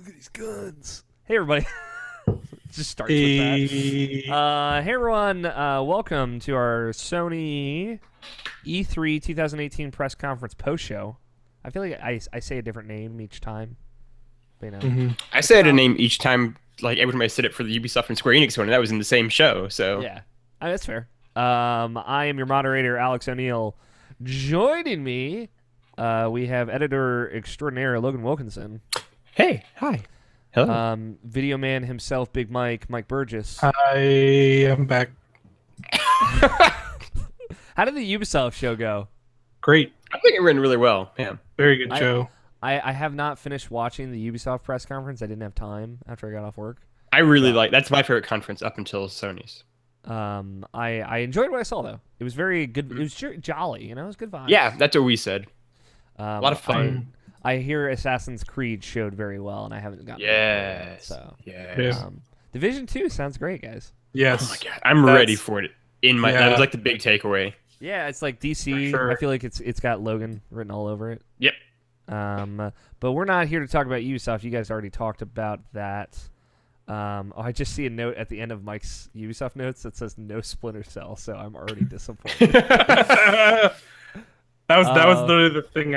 Look at these guns. Hey, everybody. Just starts with Hey. that. Hey, everyone. Welcome to our Sony E3 2018 press conference post show. I feel like I say a different name each time. But, you know, I said a name each time, like every time I said it for the Ubisoft and Square Enix one, and that was in the same show. So yeah, that's fair. I am your moderator, Alex O'Neill. Joining me, we have editor extraordinaire Logan Wilkinson. hey, hi, hello. Video man himself, Big Mike Burgess. I am back. How did the Ubisoft show go? Great. I think it went really well. Yeah, Very good show. I have not finished watching the Ubisoft press conference. I didn't have time after I got off work. I really like. That's my favorite conference up until Sony's. I enjoyed what I saw though. It was very good. It was jolly, you know. It was good vibes. Yeah, that's what we said. A lot of fun. I hear Assassin's Creed showed very well, and I haven't gotten. Yes. So yes. Division 2 sounds great, guys. Yes. Oh my god, I'm ready for it. That was like the big takeaway. Yeah, it's like DC. Sure. I feel like it's got Logan written all over it. Yep. But we're not here to talk about Ubisoft. You guys already talked about that. I just see a note at the end of Mike's Ubisoft notes that says no Splinter Cell, so I'm already disappointed. that was literally the thing.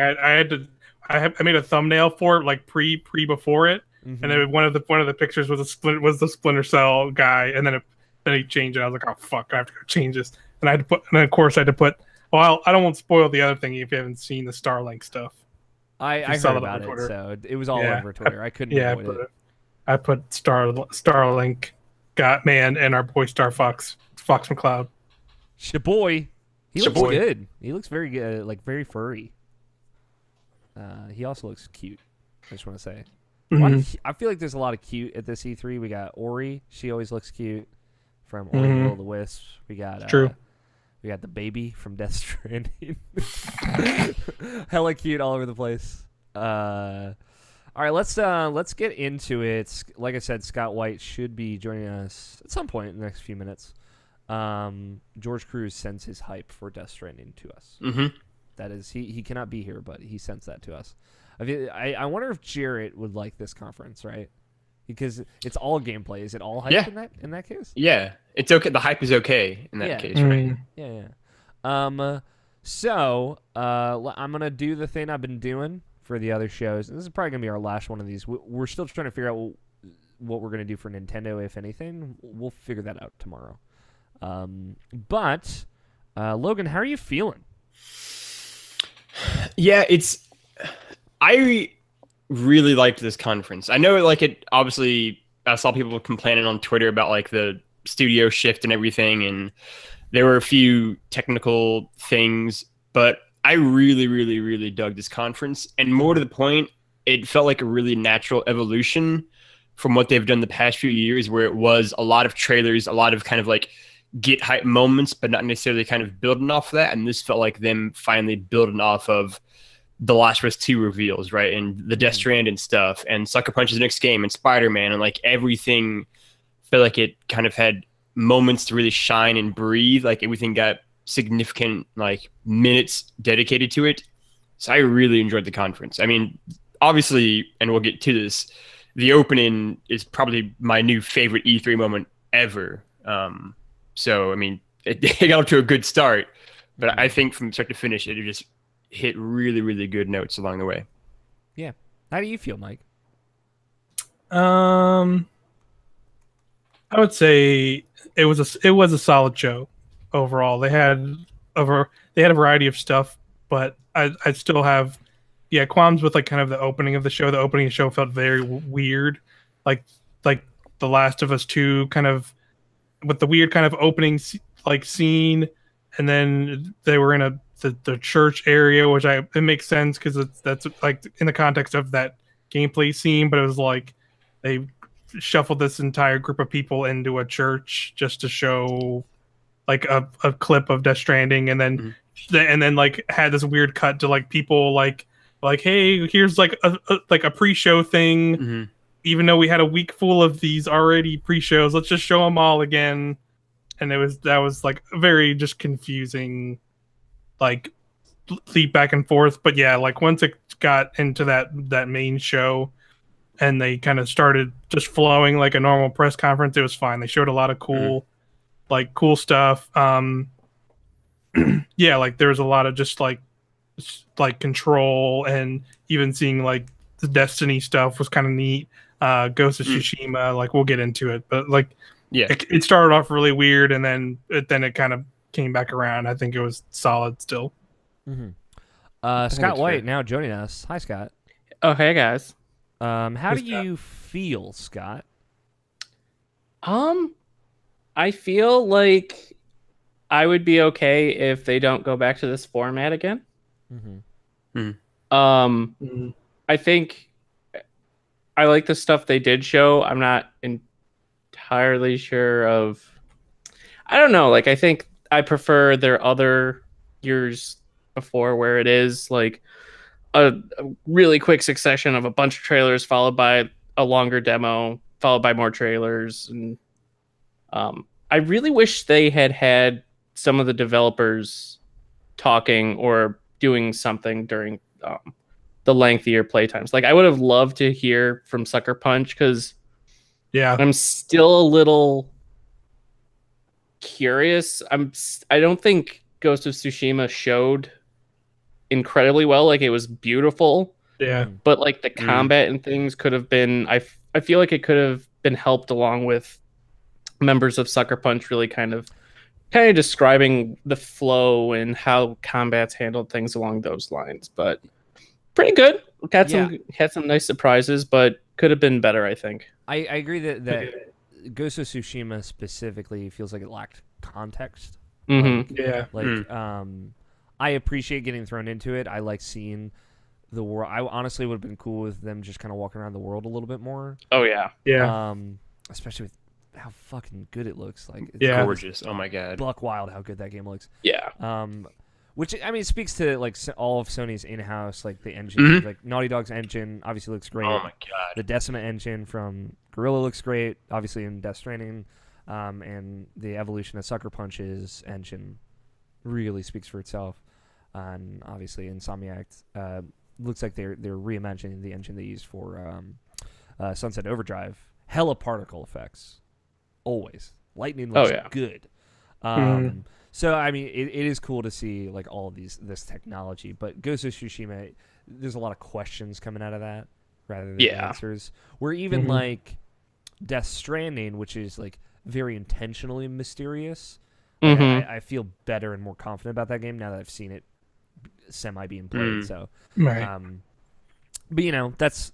I made a thumbnail for it, like before it, and then one of the pictures was the Splinter Cell guy, and then he changed it. I was like, oh fuck, I have to go change this, and of course I had to put. Well, I don't want to spoil the other thing if you haven't seen the Starlink stuff. I heard about it, so it was all over Twitter. I couldn't avoid it. I put Starlink, Got-Man, and our boy Star Fox McCloud. Shaboy. He looks good. He looks very good, like very furry. He also looks cute. I just want to say. I feel like there's a lot of cute at this E3. We got Ori. She always looks cute from Ori Will of the Wisps. We got True. We got the baby from Death Stranding. Hella cute all over the place. All right, let's get into it. Like I said, Scott White should be joining us at some point in the next few minutes. George Cruz sends his hype for Death Stranding to us. That is, he cannot be here, but he sends that to us. I wonder if Jarrett would like this conference, right? Because it's all gameplay. Is it all hype in that case? Yeah, it's okay. The hype is okay in that case, right? Yeah. So I'm gonna do the thing I've been doing for the other shows. This is probably gonna be our last one of these. We're still trying to figure out what we're gonna do for Nintendo, if anything. We'll figure that out tomorrow. But Logan, how are you feeling? Yeah, I really liked this conference. I know, like, it obviously, I saw people complaining on Twitter about like the studio shift and everything, and there were a few technical things, but I really, really, really dug this conference. And more to the point, it felt like a really natural evolution from what they've done the past few years, where it was a lot of trailers, a lot of kind of like get hype moments, but not necessarily kind of building off of that. And this felt like them finally building off of the Last of Us 2 reveals, right? And the Death Stranding stuff, and Sucker Punch's next game, and Spider-Man, and like everything felt like it kind of had moments to really shine and breathe. Like everything got significant like minutes dedicated to it. So I really enjoyed the conference. I mean, obviously, and we'll get to this, the opening is probably my new favorite E3 moment ever. So I mean, it got up to a good start, but I think from start to finish, it just hit really, really good notes along the way. Yeah. How do you feel, Mike? I would say it was a solid show overall. They had a variety of stuff, but I still have qualms with like kind of the opening of the show. The opening of the show felt very weird, like The Last of Us 2 kind of, with the weird kind of opening like scene, and then they were in the church area, which it makes sense because that's like in the context of that gameplay scene, but it was like they shuffled this entire group of people into a church just to show like a clip of Death Stranding, and then like had this weird cut to like people like hey, here's like a pre-show thing, even though we had a week full of these already pre-shows, let's just show them all again. And that was like very just confusing, like leap back and forth. But yeah, like once it got into that main show, and they kind of started just flowing like a normal press conference. It was fine. They showed a lot of cool stuff. Yeah, like there was a lot of just like control, and even seeing like the Destiny stuff was kind of neat. Ghost of Tsushima, like we'll get into it, but like it started off really weird, and then it kind of came back around. I think it was solid still. Scott White now joining us. Hi, Scott. Oh, hey guys. How do you feel, Scott? I feel like I would be okay if they don't go back to this format again. I think I like the stuff they did show. I'm not entirely sure of. I don't know. Like, I think I prefer their other years before, where it is like a really quick succession of a bunch of trailers followed by a longer demo, followed by more trailers. And I really wish they had some of the developers talking or doing something during the lengthier playtimes. Like, I would have loved to hear from Sucker Punch, because I'm still a little curious. I don't think Ghost of Tsushima showed incredibly well. Like, it was beautiful, but like the combat and things could have been, I feel like it could have been helped along with members of Sucker Punch really kind of describing the flow and how combat's handled, things along those lines. But pretty good. Had some nice surprises, but could have been better, I think. I agree that Ghost of Tsushima specifically feels like it lacked context. I appreciate getting thrown into it. I like seeing the world. I honestly would have been cool with them just kind of walking around the world a little bit more. Oh yeah. Especially with how fucking good it looks. Like, it's gorgeous. Oh my god. Buck wild how good that game looks. Yeah. Which, I mean, it speaks to like all of Sony's in-house, like the engine, like Naughty Dog's engine obviously looks great. Oh my god. The Decima engine from Guerrilla looks great, obviously in Death Stranding, and the evolution of Sucker Punch's engine really speaks for itself. And obviously, Insomniac looks like they're reimagining the engine they used for Sunset Overdrive. Hella particle effects, always. Lightning looks good. So I mean, it is cool to see like all of this technology. But Ghost of Tsushima, there's a lot of questions coming out of that rather than answers. Where even like Death Stranding, which is like very intentionally mysterious, I feel better and more confident about that game now that I've seen it semi being played. So, but you know, that's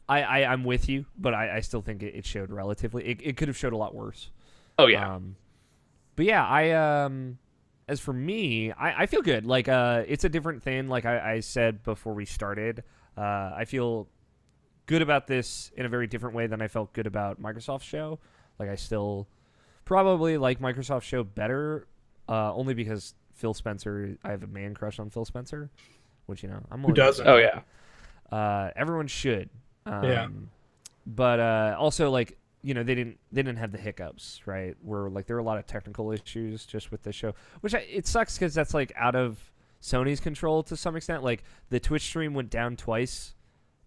I'm with you, but I still think it showed relatively. It could have showed a lot worse. Oh yeah. But yeah, as for me, I feel good. Like, it's a different thing. Like I said before we started, I feel good about this in a very different way than I felt good about Microsoft's show. Like, I still probably like Microsoft's show better, only because Phil Spencer. I have a man crush on Phil Spencer, which, you know, I'm. Who doesn't? Oh yeah. Everyone should. But also, like, you know, they didn't have the hiccups, right? Where like there were a lot of technical issues just with the show, which it sucks because that's like out of Sony's control to some extent. Like, the Twitch stream went down twice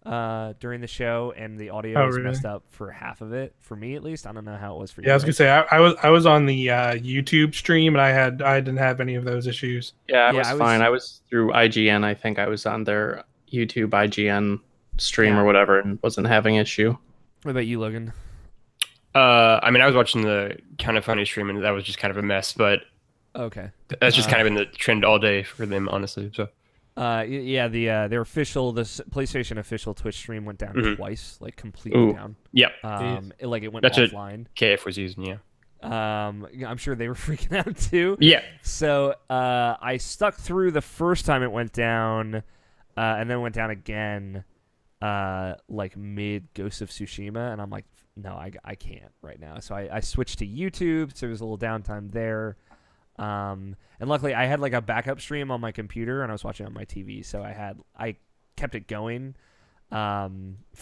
during the show, and the audio was messed up for half of it. For me, at least, I don't know how it was for you. Yeah, I was gonna say I was on the YouTube stream, and I didn't have any of those issues. Yeah, I was fine. I was through IGN. I think I was on their YouTube IGN stream or whatever, and wasn't having issue. What about you, Logan? I mean, I was watching the Kind of Funny stream, and that was just kind of a mess. But that's just kind of been the trend all day for them, honestly. So, yeah, their official, the PlayStation official Twitch stream went down twice, like completely down. Yep. It went that's offline. What KF was using, yeah. I'm sure they were freaking out too. Yeah. So I stuck through the first time it went down, and then went down again, like mid Ghost of Tsushima, and I'm like, no, I can't right now. So I switched to YouTube, so there was a little downtime there. And luckily I had like a backup stream on my computer, and I was watching it on my TV, so I kept it going for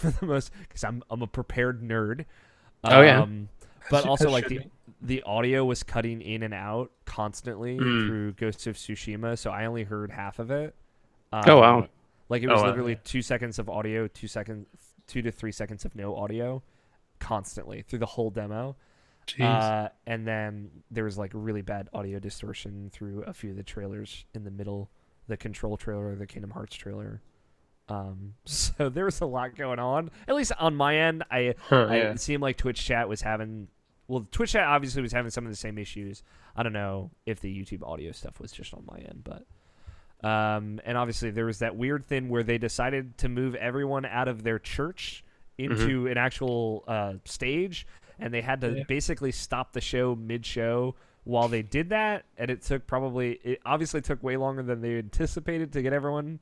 the most, because I'm a prepared nerd. But also like the audio was cutting in and out constantly through Ghost of Tsushima, so I only heard half of it. Oh wow. Like, it was literally 2 seconds of audio, 2 seconds 2 to 3 seconds of no audio constantly through the whole demo. Jeez. And then there was like really bad audio distortion through a few of the trailers in the middle, the Control trailer, the Kingdom Hearts trailer. So there was a lot going on. At least on my end, it seemed like Twitch chat was having. Well, Twitch chat obviously was having some of the same issues. I don't know if the YouTube audio stuff was just on my end, but. And obviously there was that weird thing where they decided to move everyone out of their church into an actual stage, and they had to basically stop the show mid-show while they did that, and it obviously took way longer than they anticipated to get everyone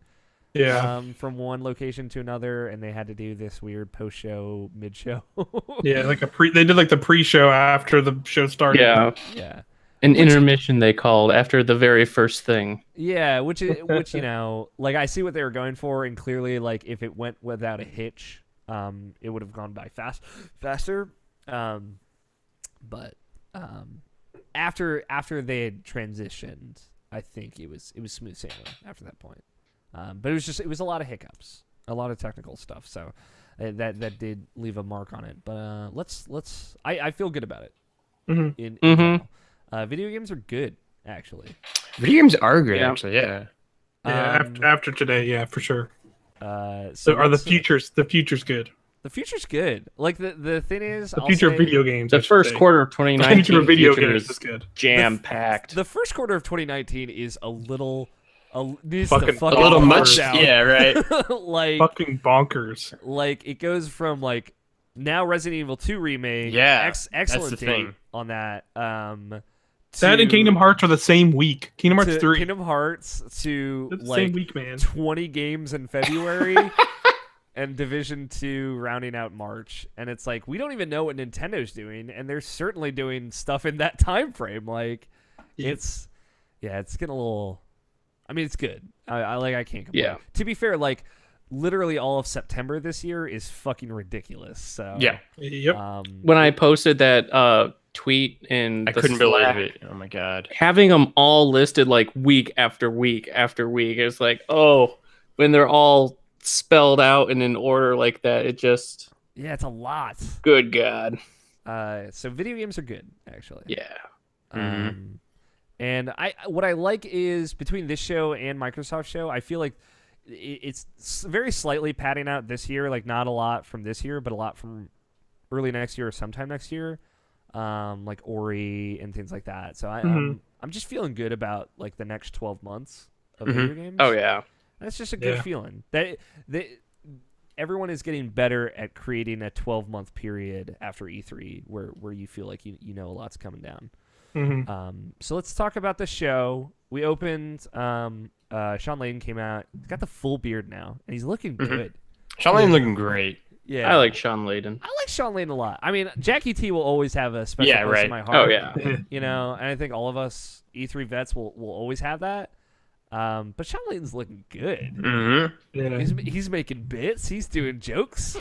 from one location to another, and they had to do this weird post-show, mid-show. Like they did like the pre-show after the show started. Yeah. An intermission they called after the very first thing. Yeah, which you know, like I see what they were going for, and clearly, like if it went without a hitch, it would have gone by faster. But after they had transitioned, I think it was smooth sailing after that point. But it was a lot of hiccups, a lot of technical stuff. So that did leave a mark on it. But I feel good about it. In general. Video games are good, actually. Video games are good, actually. Yeah. After today, for sure. So are the future's good? The future's good. Like the thing is, the future of video games. The first quarter of 2019. The future of video games is good. Jam packed. The first quarter of 2019 is a little. Needs fucking to fucking a little much. down. Yeah, right. Like fucking bonkers. Like it goes from like now Resident Evil 2 remake. Yeah, excellent that's the date thing. on that. That and Kingdom Hearts are the same week. Kingdom Hearts 3. Kingdom Hearts to the like same week, man. 20 games in February, and Division 2 rounding out March. And it's like we don't even know what Nintendo's doing, and they're certainly doing stuff in that time frame. Like it's getting a little. I mean, it's good. I can't complain. Yeah. To be fair, like literally all of September this year is fucking ridiculous. So yeah. Yep. When I posted that tweet in I the couldn't Slack, believe it. Oh my god. having them all listed like week after week after week, it's like, oh, when they're all spelled out and in order like that, it just it's a lot. Good God. So video games are good, actually. Yeah. And what I like is between this show and Microsoft show, I feel like it's very slightly padding out this year, like not a lot from this year, but a lot from early next year or sometime next year, like Ori and things like that. So I'm just feeling good about like the next 12 months of video games. Oh yeah, that's just a good feeling. That everyone is getting better at creating a 12-month period after E3 where you feel like you know a lot's coming down. So let's talk about the show. We opened. Sean Layden came out. He's got the full beard now, and he's looking good. Sean Layden looking great. Yeah, I like Sean Layden. I like Sean Layden a lot. I mean, Jackie T will always have a special place in my heart. Oh yeah. You know, and I think all of us E3 vets will always have that. But Sean Layden's looking good. He's making bits. He's doing jokes.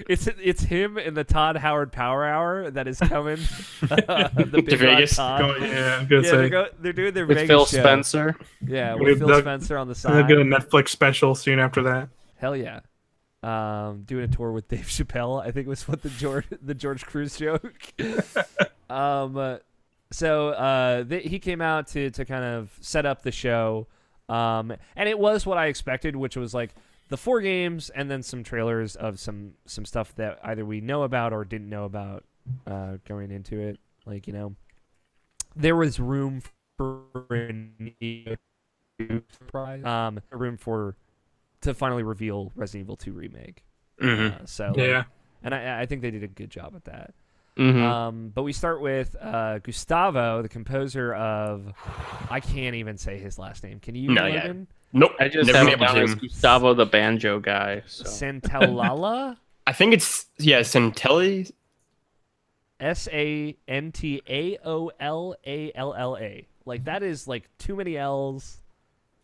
It's him and the Todd Howard Power Hour that is coming. The big Vegas. Todd. I'm gonna say. They're doing their With Vegas Phil show. Spencer. Yeah, with Phil Spencer on the They'll side. get a Netflix special soon after that. Hell yeah. Doing a tour with Dave Chappelle. I think was what the George Crews joke. So he came out to kind of set up the show, and it was what I expected, which was like the 4 games and then some trailers of some stuff that either we know about or didn't know about going into it. Like, you know, there was room for a surprise, room to finally reveal Resident Evil 2 remake. And I think they did a good job at that. But we start with Gustavo, the composer of. I can't even say his last name. Can you? No, nope. I just Never have been it able down to. as Gustavo the banjo guy. So. Santaolalla. I think it's Santelli. Santaolalla. Like that is like too many L's.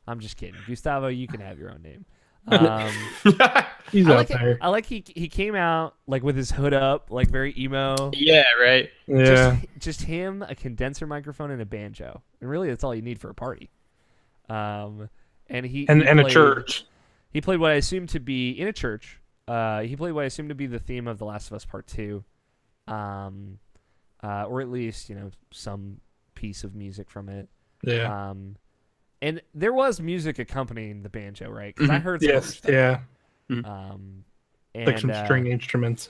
I'm just kidding, Gustavo. You can have your own name. He's out there. I like he came out like with his hood up, like very emo. Yeah, right. Yeah. Just him, a condenser microphone, and a banjo. And really, that's all you need for a party. And he And played, a church. He played what I assume to be in a church. he played what I assume to be the theme of The Last of Us Part 2. Or at least, some piece of music from it. Yeah. And there was music accompanying the banjo, right? Because I heard some other Yes. stuff. Yeah. And, Like some string instruments.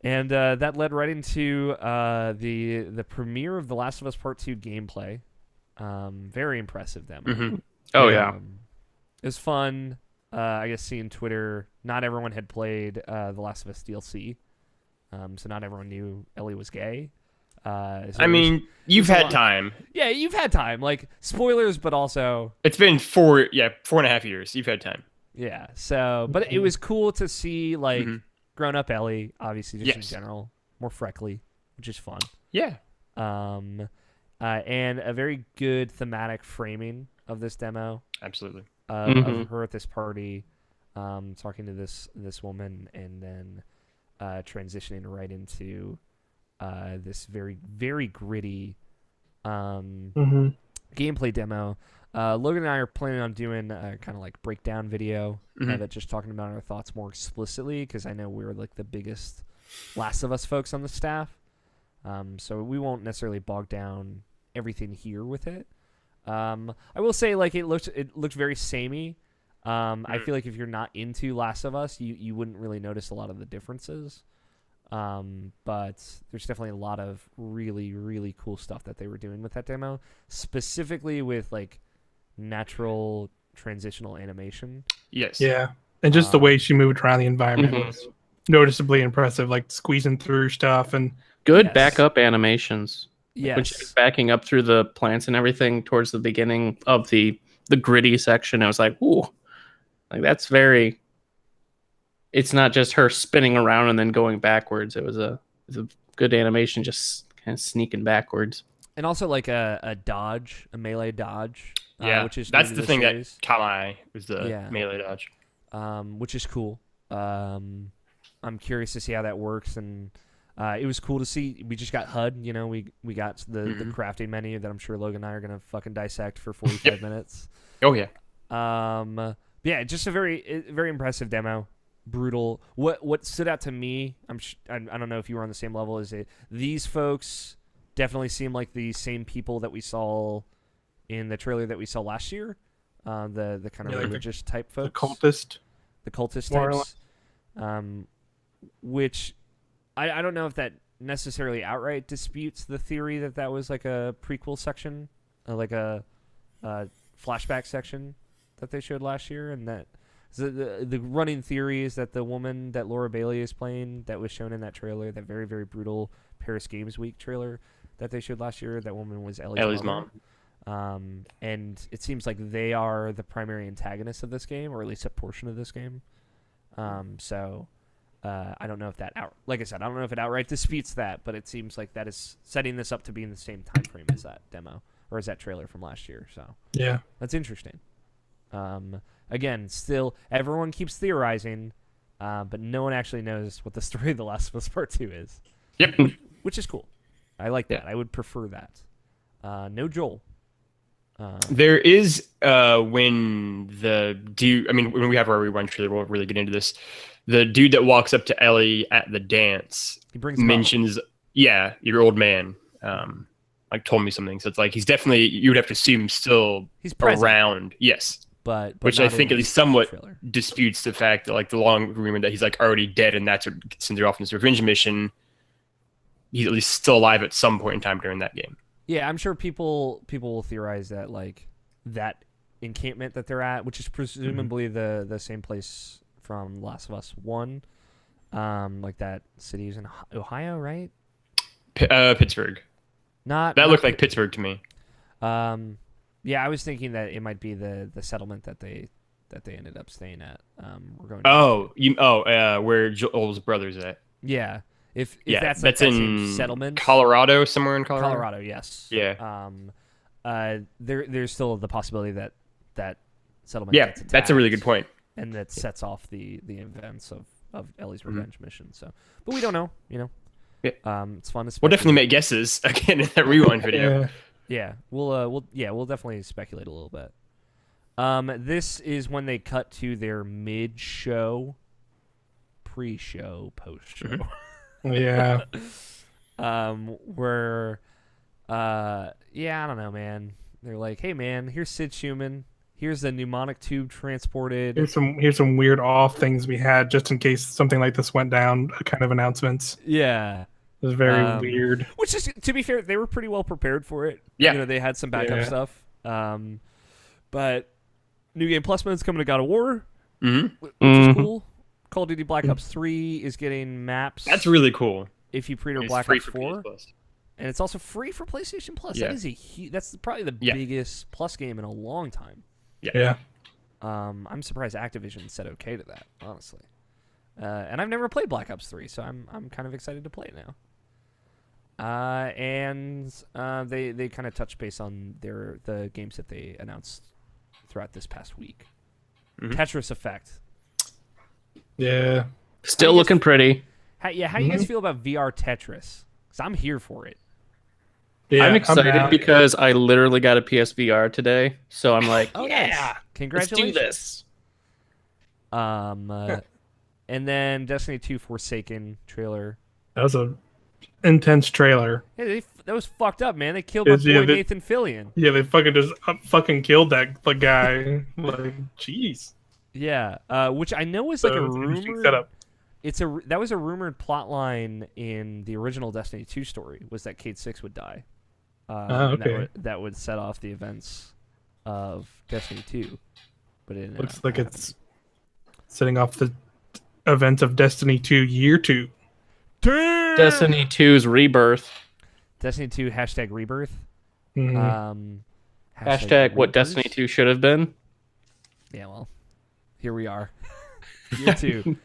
And that led right into the premiere of The Last of Us Part 2 gameplay. Very impressive demo. Mm-hmm. Oh yeah. It was fun. I guess seeing Twitter, not everyone had played The Last of Us DLC. So not everyone knew Ellie was gay. You've had time. Yeah, you've had time. Like, spoilers, but also... It's been 4.5 years. You've had time. Yeah, so... But it was cool to see, like, grown-up Ellie, obviously, just in general. More freckly, which is fun. Yeah. And a very good thematic framing of this demo. Absolutely. Of her at this party, talking to this woman, and then transitioning right into... this very, very gritty gameplay demo. Logan and I are planning on doing a kind of like breakdown video of it, just talking about our thoughts more explicitly, because I know we're like the biggest Last of Us folks on the staff. So we won't necessarily bog down everything here with it. I will say, like, it looked very samey. I feel like if you're not into Last of Us, you wouldn't really notice a lot of the differences. But there's definitely a lot of really, really cool stuff that they were doing with that demo, specifically with like natural transitional animation. Yes. Yeah. And just the way she moved around the environment was noticeably impressive, like squeezing through stuff and good backup animations. Yes. When she was backing up through the plants and everything towards the beginning of the gritty section, I was like, ooh, like that's very... It's not just her spinning around and then going backwards. It was a good animation, just kind of sneaking backwards. And also like a dodge, a melee dodge. Yeah, which is that's new the to thing series. that caught my eye, was the melee dodge. Which is cool. I'm curious to see how that works, and it was cool to see. We just got HUD, we got the crafting menu that I'm sure Logan and I are gonna fucking dissect for 45 minutes. Oh yeah. Yeah, just a very, very impressive demo. Brutal. What stood out to me, I don't know if you were on the same level, is it these folks definitely seem like the same people that we saw in the trailer that we saw last year. The kind of religious type folks. The cultist types. Which I don't know if that necessarily outright disputes the theory that was like a prequel section, like a flashback section that they showed last year, and that the running theory is that the woman that Laura Bailey is playing, that was shown in that trailer, that very, very brutal Paris Games Week trailer that they showed last year, that woman was Ellie's mom. And it seems like they are the primary antagonists of this game, or at least a portion of this game. So I don't know if that like I said, I don't know if it outright disputes that, but it seems like that is setting this up to be in the same time frame as that demo, or as that trailer from last year. So yeah, that's interesting. Again, still, everyone keeps theorizing, but no one actually knows what the story of The Last of Us Part 2 is. Yep. Which is cool. I like that. I would prefer that. No Joel. There is, when when we have our rewind trailer, we'll really get into this. The dude that walks up to Ellie at the dance mentions, your old man, like told me something. So it's like, he's definitely, you would have to assume still he's present. Around. Yes. But which I think at least somewhat disputes the fact that, like, the long rumor that he's like already dead, and that's what sends her off on this revenge mission. He's at least still alive at some point in time during that game. Yeah, I'm sure people will theorize that, like, that encampment that they're at, which is presumably the same place from Last of Us 1, like that city is in Ohio, right? Pittsburgh. That looked like Pittsburgh to me. Yeah, I was thinking that it might be the settlement that they ended up staying at. We're going. Where Joel's brother's at. Yeah, if that's in same settlement, Colorado, somewhere in Colorado. Colorado, yes. Yeah. There's still the possibility that settlement. Yeah, gets attacked, that's a really good point. And that sets off the events of Ellie's revenge mission. So, but we don't know. Yeah. It's fun to speculate. We'll definitely make guesses again in that rewind video. Yeah, we'll definitely speculate a little bit. This is when they cut to their mid-show pre-show, post-show. Yeah. Where, yeah, I don't know, man. They're like, hey, man, here's Sid Schumann. Here's the pneumonic tube transported. Here's some weird off things we had just in case something like this went down. Kind of announcements. Yeah. It was very weird. Which is, to be fair, they were pretty well prepared for it. Yeah. They had some backup stuff. But New Game Plus mode's coming to God of War, which is cool. Call of Duty Black Ops 3 is getting maps. That's really cool. If you pre-order Black Ops 4. And it's also free for PlayStation Plus. Yeah. That is that's probably the biggest Plus game in a long time. Yeah. I'm surprised Activision said okay to that, honestly. And I've never played Black Ops 3, so I'm kind of excited to play it now. They kind of touched base on the games that they announced throughout this past week. Tetris Effect. Yeah. Still looking pretty. How you guys feel about VR Tetris? Because I'm here for it. Yeah, I'm excited because I literally got a PSVR today, so I'm like, yeah, congratulations. Let's do this. And then Destiny 2 Forsaken trailer. That was a intense trailer. Yeah, that was fucked up, man. They killed my boy Nathan Fillion. Yeah, they fucking just fucking killed that guy. Like, jeez. Yeah, which I know is like a rumor. Setup. That was a rumored plot line in the original Destiny 2 story, was that Cade 6 would die. Okay. That would set off the events of Destiny 2. But it looks like it's setting off the events of Destiny 2 Year 2. Damn! Destiny 2's rebirth. Destiny 2 # rebirth. Hashtag what Destiny 2 should have been. Yeah, well, here we are. Year 2.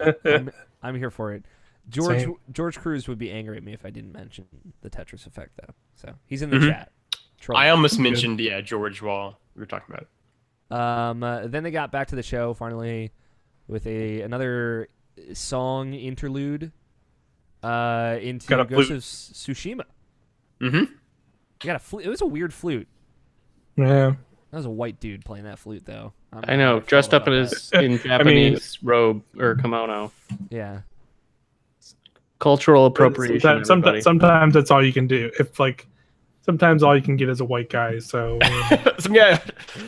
I'm here for it. George Cruz would be angry at me if I didn't mention the Tetris Effect, though. So he's in the chat. I almost mentioned George while we were talking about it. Then they got back to the show finally with another song interlude into Ghost of Tsushima. Got a flute. It was a weird flute. Yeah. That was a white dude playing that flute, though. I know, dressed up in Japanese robe or kimono. Yeah. Cultural appropriation. Sometimes that's all you can do. Sometimes all you can get is a white guy. So some guy,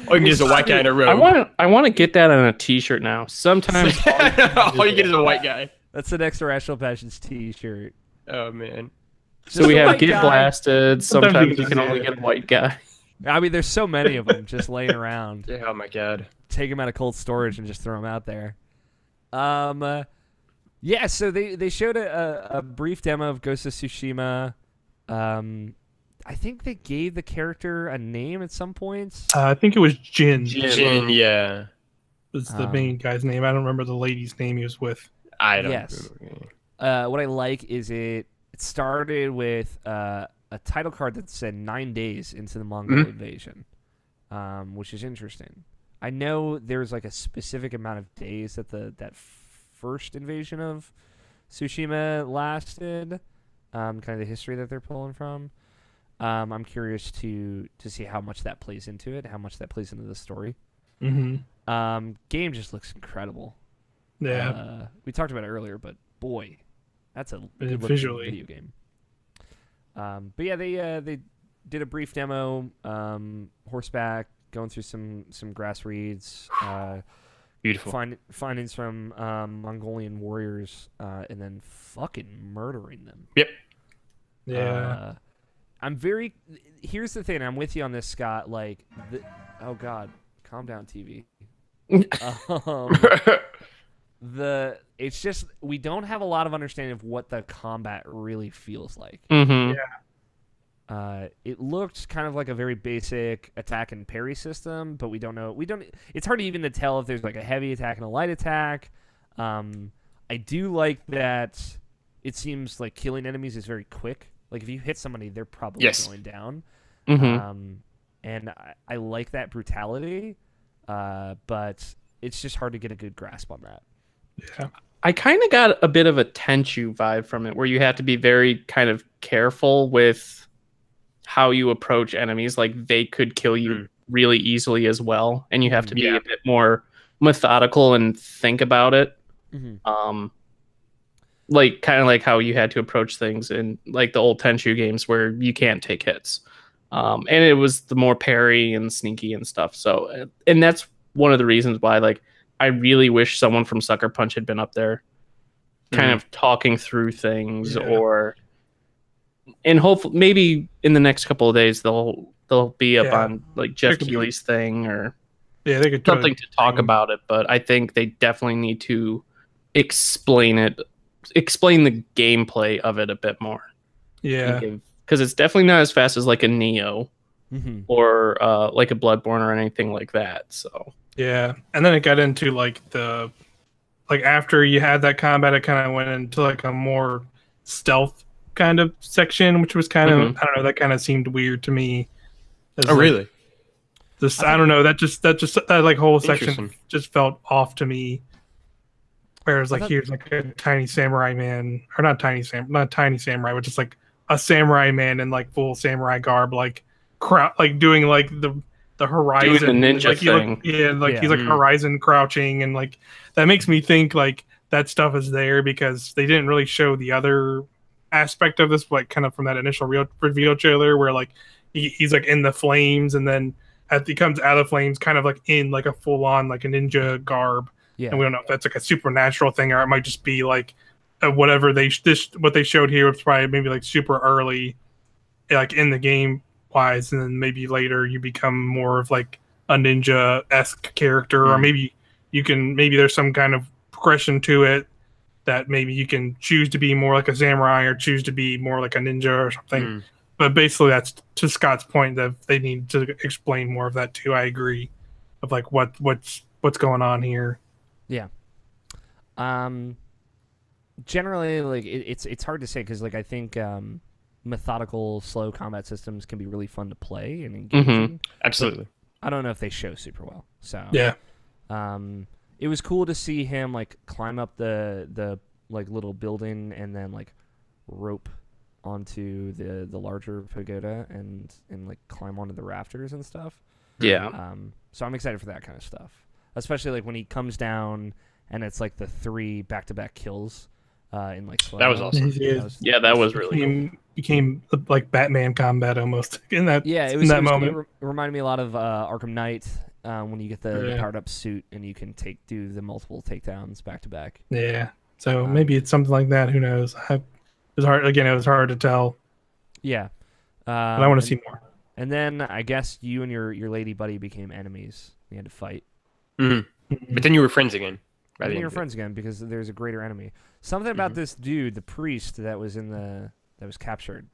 all you can get is a white guy in a robe. I want to get that on a T-shirt now. Sometimes all you get is a white guy. That's the next Irrational Passions T-shirt. Oh man. So we have Get Blasted. Sometimes you can only get a white guy. I mean, there's so many of them just laying around. Yeah, oh my god. Take them out of cold storage and just throw them out there. Yeah, so they showed a brief demo of Ghost of Tsushima. I think they gave the character a name at some point. I think it was Jin. Jin, yeah. Was the main guy's name. I don't remember the lady's name he was with. I don't remember. What I like is it started with a title card that said 9 days into the Mongol invasion, which is interesting. I know there's like a specific amount of days that that first invasion of Tsushima lasted, kind of the history that they're pulling from. I'm curious to see how much that plays into it, how much that plays into the story. Game just looks incredible. Yeah. We talked about it earlier, but boy, that's a good visually video game. But yeah, they did a brief demo, horseback, going through some grass reeds, beautiful findings from Mongolian warriors, and then fucking murdering them. Yep. Yeah. Here's the thing. I'm with you on this, Scott. Like, oh god, calm down, TV. It's just we don't have a lot of understanding of what the combat really feels like. Mm-hmm. Yeah. It looked kind of like a very basic attack and parry system, but we don't know. It's hard even to tell if there's like a heavy attack and a light attack. I do like that. It seems like killing enemies is very quick. Like if you hit somebody, they're probably going down. Mm-hmm. And I like that brutality, but it's just hard to get a good grasp on that. Yeah. I kind of got a bit of a Tenchu vibe from it, where you have to be very kind of careful with how you approach enemies. Like they could kill you really easily as well, and you have to be a bit more methodical and think about it. like kind of like how you had to approach things in like the old Tenchu games where you can't take hits. And it was the more parry and sneaky and stuff. So, and that's one of the reasons why, like, I really wish someone from Sucker Punch had been up there, kind of talking through things, and hopefully maybe in the next couple of days they'll be up on like Jeff Keighley's thing or they could something to talk about it. But I think they definitely need to explain the gameplay of it a bit more. Yeah. Because it's definitely not as fast as like a Neo or like a Bloodborne or anything like that. So yeah, and then it got into like after you had that combat, it kind of went into like a more stealth kind of section, which was kind of I don't know, that kind of seemed weird to me. Really? I don't know, that like whole section just felt off to me. Whereas like here's like a tiny samurai man, or not tiny samurai, but just like a samurai man in like full samurai garb, like doing like the horizon, doing the ninja like, thing. He's like horizon crouching, and like that makes me think like that stuff is there because they didn't really show the other aspect of this, like kind of from that initial reveal trailer where like he's like in the flames, and then he comes out of the flames, kind of like in like a full on like a ninja garb. Yeah. And we don't know if that's like a supernatural thing or it might just be like whatever what they showed here was probably maybe like super early, like in the game wise, and then maybe later you become more of like a ninja-esque character, or maybe there's some kind of progression to it that maybe you can choose to be more like a samurai or choose to be more like a ninja or something. But basically that's to Scott's point that they need to explain more of that too. I agree of like what's going on here. Yeah. Generally, like it's hard to say because like I think methodical, slow combat systems can be really fun to play and engaging. Absolutely. I don't know if they show super well. So yeah. It was cool to see him like climb up the like little building and then like rope onto the larger pagoda and like climb onto the rafters and stuff. Yeah. So I'm excited for that kind of stuff. Especially like when he comes down and it's like the 3 back-to-back kills in like slow. That was awesome. That was really cool. Became like Batman combat almost in that. Yeah, it was in that moment. moment. It reminded me a lot of Arkham Knight when you get the powered up suit and you can do the multiple takedowns back to back. Yeah, so maybe it's something like that. Who knows? It was hard. Again, it was hard to tell. Yeah, but I want to see more. And then I guess you and your lady buddy became enemies. You had to fight. But then you were friends again. Then you were friends again because there's a greater enemy. Something about this dude, the priest that was was captured.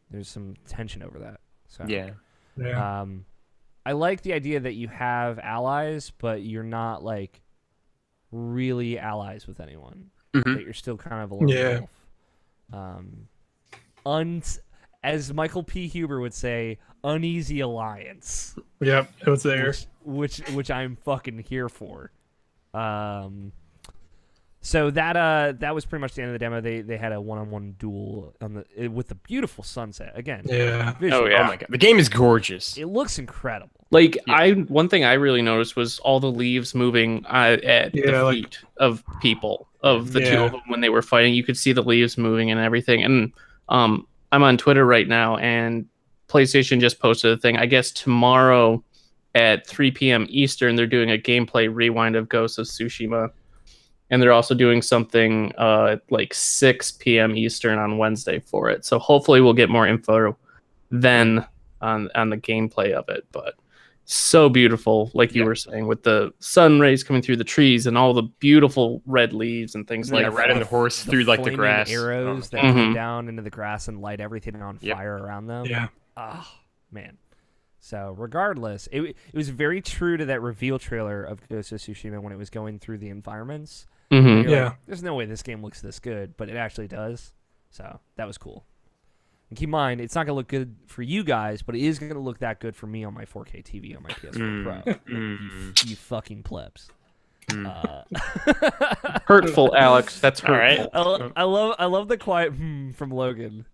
There's some tension over that. So yeah. I like the idea that you have allies, but you're not like really allies with anyone. That you're still kind of a lone wolf. As Michael P. Huber would say, uneasy alliance. Yep, it was there. Which I'm fucking here for. So that was pretty much the end of the demo. They had a one-on-one duel with the beautiful sunset again. Yeah. Visually. Oh my god, the game is gorgeous. It looks incredible. Like one thing I really noticed was all the leaves moving at the feet of people of the two of them when they were fighting. You could see the leaves moving and everything. And I'm on Twitter right now, and PlayStation just posted a thing. I guess tomorrow at 3 p.m. Eastern, they're doing a gameplay rewind of Ghost of Tsushima. And they're also doing something like 6 p.m. Eastern on Wednesday for it. So hopefully we'll get more info then on the gameplay of it. But so beautiful, like you were saying, with the sun rays coming through the trees and all the beautiful red leaves and things like that. Riding the horse through like the grass. Arrows that come down into the grass and light everything on fire around them. Yeah. Oh, man. So regardless, it was very true to that reveal trailer of Ghost of Tsushima when it was going through the environments. Like, there's no way this game looks this good, but it actually does. So that was cool. And keep in mind, it's not going to look good for you guys, but it is going to look that good for me on my 4K TV on my PS4 Pro. You fucking plebs. Hurtful, Alex. That's hurtful. Right. I love the quiet from Logan.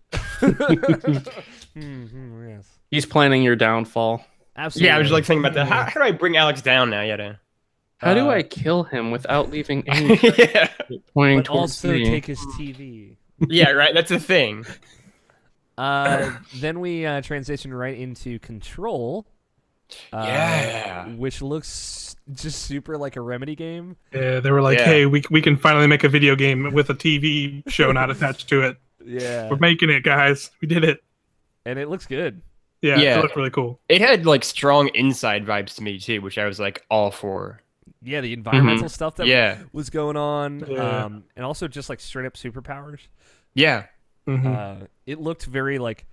Yes. He's planning your downfall. Absolutely. Yeah, I was like thinking about that. How do I bring Alex down now? How do I kill him without leaving any Yeah. pointing But towards also me? take his TV. Yeah, right. That's a thing. Then we transition right into Control. Yeah. Which looks just super like a Remedy game. Yeah, they were like, Yeah. hey, we can finally make a video game with a TV show not attached to it. Yeah. We're making it, guys. We did it. And it looks good. Yeah, Yeah. it looked really cool. It had like strong inside vibes to me too, which I was like all for. Yeah, the environmental stuff that Yeah. was going on. Yeah. And also just like straight up superpowers. Yeah. Hmm. It looked very like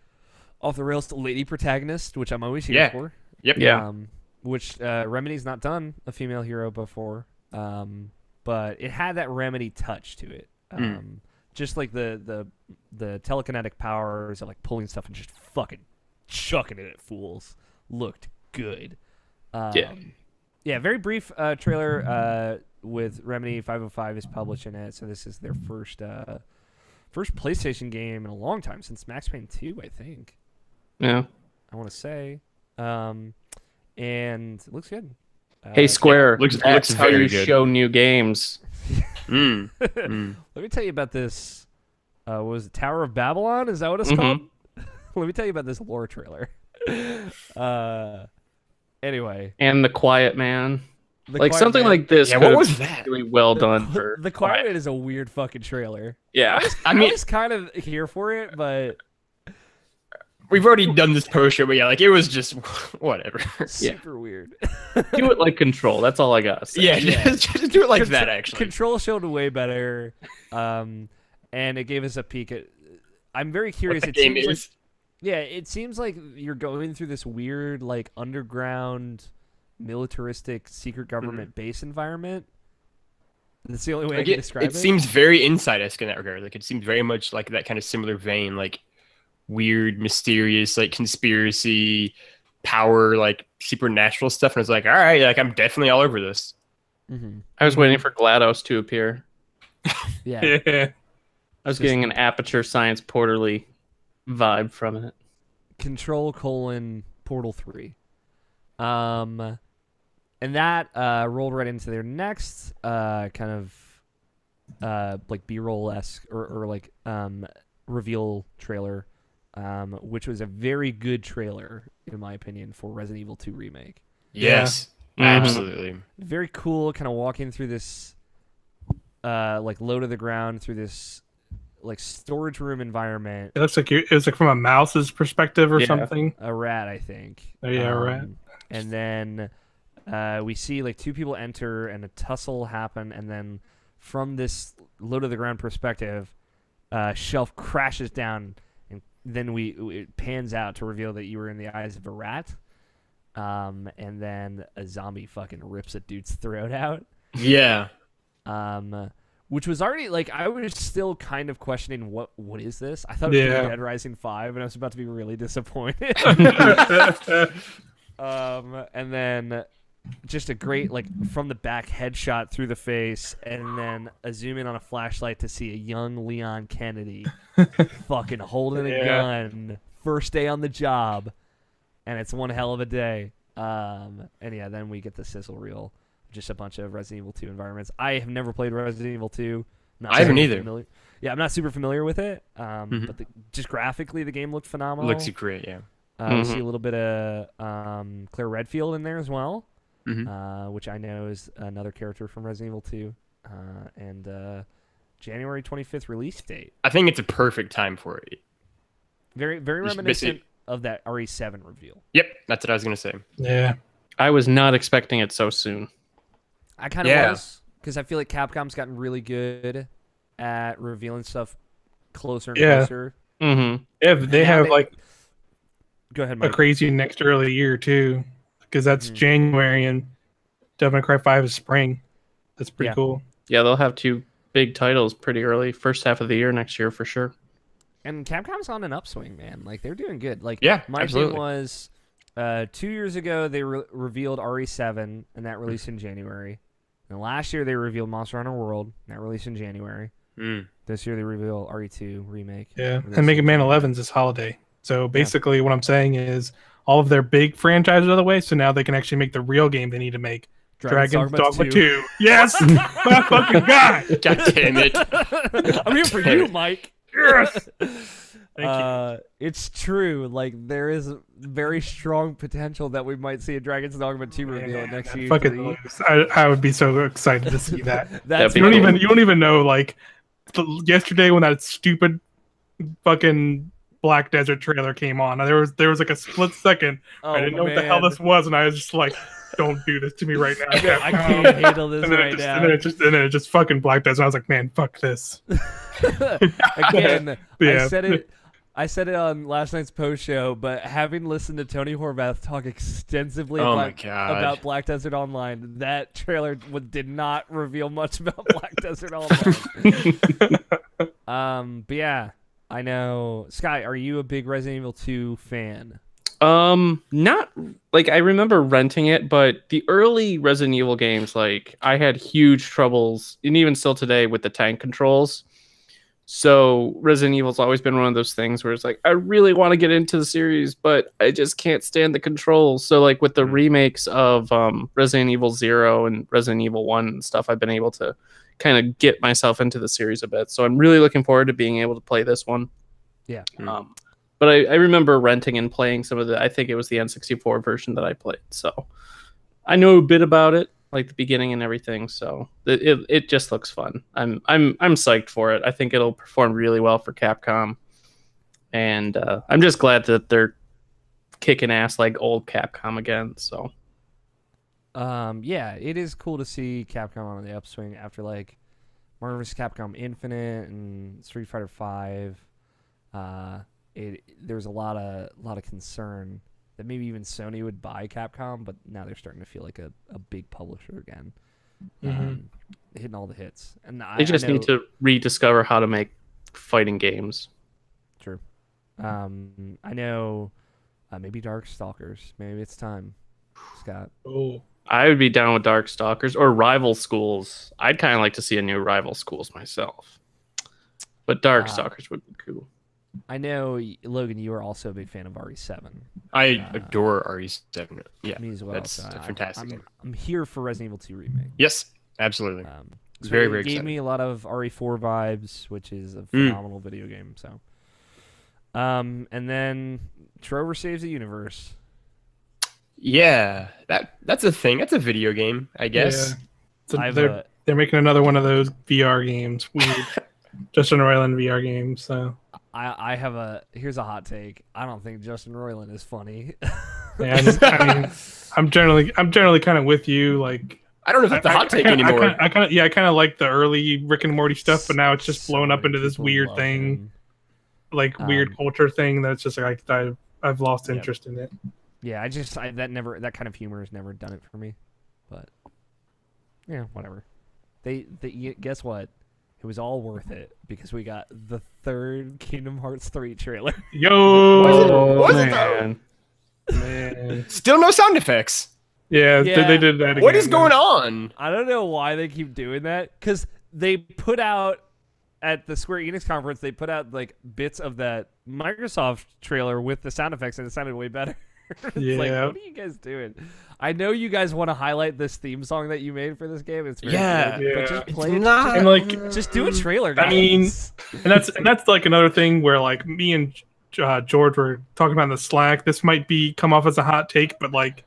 off the rails lady protagonist, which I'm always here Yeah. for. Yep. Yeah. Which Remedy's not done a female hero before. But it had that Remedy touch to it. Just like the telekinetic powers of like pulling stuff and just fucking chucking it at fools looked good. Yeah, very brief trailer with Remedy. 505 is publishing it, so this is their first PlayStation game in a long time, since Max Payne 2, I think. Yeah. I want to say. And it looks good. Hey, Square. looks that's how very you good. show new games. Mm. Let me tell you about this. What was it, Tower of Babylon? Is that what it's Mhm. called? Let me tell you about this lore trailer. Anyway. And The Quiet Man. The Like Quiet something Man- like this. Yeah, could what have was been that? Really well done for The Quiet Man is a weird fucking trailer. Yeah. I I mean, was kind of here for it, but we've already done this post-show, but yeah, like it was just whatever. super weird. Do it like Control. That's all I got. Yeah, Yeah. just do it like that. Actually, Control showed way better, and it gave us a peek at. I'm very curious. what the It game seems like, is. yeah, it seems like you're going through this weird, like underground, militaristic secret government base environment. That's the only way I Like can it describe it. seems very inside-esque in that regard. Like it seems very much like that kind of similar vein, like weird, mysterious, like conspiracy, power, like supernatural stuff. And I was like, all right, like I'm definitely all over this. Mm-hmm. I was waiting for GLaDOS to appear. Yeah. Yeah. I was getting an Aperture Science Porterly vibe from it. Control : Portal 3. And that rolled right into their next kind of like B-roll-esque or like reveal trailer, which was a very good trailer in my opinion for Resident Evil 2 remake. Yes, Mhm. absolutely. Very cool, kind of walking through this like low to the ground through this like storage room environment. It looks like it was like from a mouse's perspective or Yeah. something. A rat, I think. Oh, yeah, a rat. And then we see like two people enter and a tussle happen, and then from this low to the ground perspective, shelf crashes down, and then it pans out to reveal that you were in the eyes of a rat. And then a zombie fucking rips a dude's throat out. Yeah. Which was already like I was still kind of questioning what is this? I thought it was Yeah. Dead Rising 5, and I was about to be really disappointed. And then just a great like from the back headshot through the face, and then a zoom in on a flashlight to see a young Leon Kennedy fucking holding a Yeah. gun, first day on the job, and it's one hell of a day. And yeah, then we get the sizzle reel, just a bunch of Resident Evil 2 environments. I have never played Resident Evil 2. I haven't super either. familiar- Yeah, I'm not super familiar with it. But just graphically, the game looked phenomenal. Looks great. Yeah. We see a little bit of Claire Redfield in there as well, Mhm. which I know is another character from Resident Evil 2. And January 25th release date. I think it's a perfect time for it. Very, very Just reminiscent basically- of that RE7 reveal. Yep, that's what I was gonna say. Yeah. I was not expecting it so soon. I kind of Yeah. was, because I feel like Capcom's gotten really good at revealing stuff closer and Yeah. closer. Mm-hmm. Yeah, they Now have they- like Go ahead, a Mike. crazy next early year too, because that's January and Devil May Cry 5 is spring. That's pretty Yeah. cool. Yeah, they'll have two big titles pretty early, first half of the year next year for sure. And Capcom's on an upswing, man. Like they're doing good. Like Yeah, my absolutely. thing was 2 years ago they revealed RE7 and that released in January. And last year they revealed Monster Hunter World and that released in January. Mm. This year they reveal RE2 remake. Yeah, released and Mega in Man January. 11's this holiday. So basically, what I'm saying is all of their big franchises are the way. So now they can actually make the real game they need to make Dragon's Dogma 2. Yes, my fucking guy. God damn it! I'm here for you, Mike. Yes. Thank you. It's true. Like, there is very strong potential that we might see a Dragon's Dogma 2 reveal at next year. Fucking, I would be so excited to see that. That's you don't even know, like, yesterday when that stupid fucking Black Desert trailer came on, there was like a split second. I didn't know what the hell this was, and I was just like, don't do this to me right now. I can't handle this right now. And then it just fucking Black Desert. I was like, man, fuck this. Again, Yeah. I said it on last night's post show, but having listened to Tony Horvath talk extensively about Black Desert Online, that trailer did not reveal much about Black Desert Online. But yeah, I know. Sky, are you a big Resident Evil 2 fan? Not like I remember renting it, but the early Resident Evil games, like I had huge troubles, and even still today, with the tank controls. So Resident Evil's always been one of those things where it's like, I really want to get into the series, but I just can't stand the controls. So like with the remakes of Resident Evil 0 and Resident Evil 1 and stuff, I've been able to kind of get myself into the series a bit. So I'm really looking forward to being able to play this one. Yeah. But I remember renting and playing some of the, I think it was the N64 version that I played. So I know a bit about it, like the beginning and everything. So it just looks fun. I'm psyched for it. I think it'll perform really well for Capcom. And I'm just glad that they're kicking ass like old Capcom again. So yeah, it is cool to see Capcom on the upswing after like Marvel vs. Capcom Infinite and Street Fighter V. There was a lot of concern that maybe even Sony would buy Capcom, but now they're starting to feel like a big publisher again, hitting all the hits. And they just need to rediscover how to make fighting games. True. I know. Maybe Darkstalkers. Maybe it's time, Scott. Oh, I would be down with Darkstalkers or Rival Schools. I'd kind of like to see a new Rival Schools myself, but Darkstalkers would be cool. I know, Logan, you are also a big fan of RE7. I adore RE7. Yeah, me as well. That's a fantastic game. I'm here for Resident Evil 2 remake. Yes, absolutely. It's very, it very gave exciting. me a lot of RE4 vibes, which is a phenomenal video game. So, and then Trover Saves the Universe. Yeah, that's a thing. That's a video game, I guess. Yeah. So they're making another one of those VR games. Weird. Justin Roiland VR games. So here's a hot take. I don't think Justin Roiland is funny. Yeah, I mean, I'm generally kind of with you. Like, I don't know if that's a hot take anymore. I kind of like the early Rick and Morty stuff, but now it's just blown up into this weird thing, like weird culture thing that's just like I've lost interest in it. Yeah, that kind of humor has never done it for me. But yeah, whatever. They guess what? It was all worth it because we got the third Kingdom Hearts 3 trailer. Yo, was it though? Man. Still no sound effects. Yeah, they did that again. What is going on? I don't know why they keep doing that, because they put out at the Square Enix conference, they put out like bits of that Microsoft trailer with the sound effects, and it sounded way better. It's Yeah. like, what are you guys doing? I know you guys want to highlight this theme song that you made for this game. It's very good, but just play it. And like, Just do a trailer, guys. I mean, and that's like another thing where like me and George were talking about in the Slack. This might come off as a hot take, but like,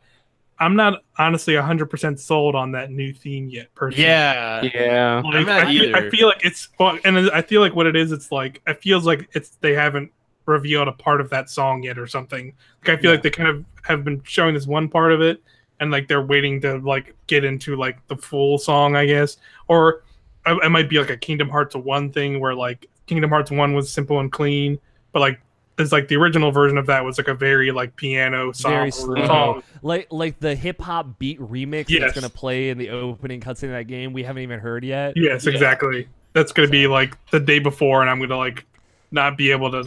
I'm not honestly 100% sold on that new theme yet. Personally, Yeah. Like, I'm not either. I feel like and I feel like what it is, it's like it feels like they haven't revealed a part of that song yet or something. Like I feel like they kind of have been showing this one part of it, and like they're waiting to like get into like the full song, I guess. Or it might be like a Kingdom Hearts 1 thing where like Kingdom Hearts 1 was simple and clean, but like there's like the original version of that was like a very like piano song. Very slow. Like the hip hop beat remix that's gonna play in the opening cutscene of that game. We haven't even heard yet. Yes, exactly. That's gonna be like the day before, and I'm gonna like not be able to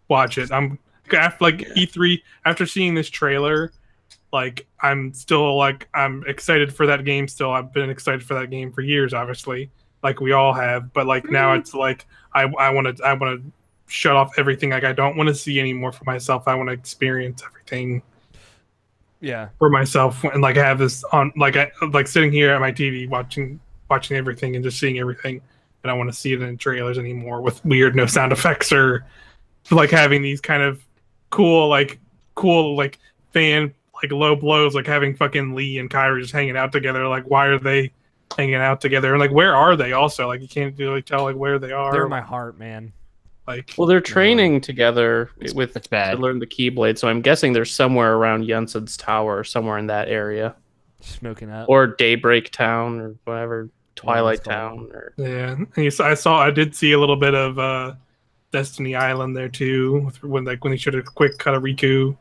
watch it. I'm after like E3 after seeing this trailer. Like I'm still like I'm excited for that game. Still, I've been excited for that game for years, obviously, like we all have. But like now, it's like I want to shut off everything. Like I don't want to see anymore for myself. I want to experience everything. Yeah. for myself and like have this on like sitting here at my TV watching everything and just seeing everything. I don't want to see it in trailers anymore with weird no sound effects or like having these kind of cool fan like low blows, like having fucking Lee and Kyrie just hanging out together. Like, why are they hanging out together? And like, where are they? Also, like, you can't really tell like where they are. They're in my heart, man. Like, Well, they're training together It's to bad. learn the Keyblade, so I'm guessing they're somewhere around Jensen's Tower or somewhere in that area, Smoking up. or Daybreak Town or whatever, Twilight it's called. Town. Or yeah. And I did see a little bit of Destiny Island there too, when they showed a quick cut of Riku.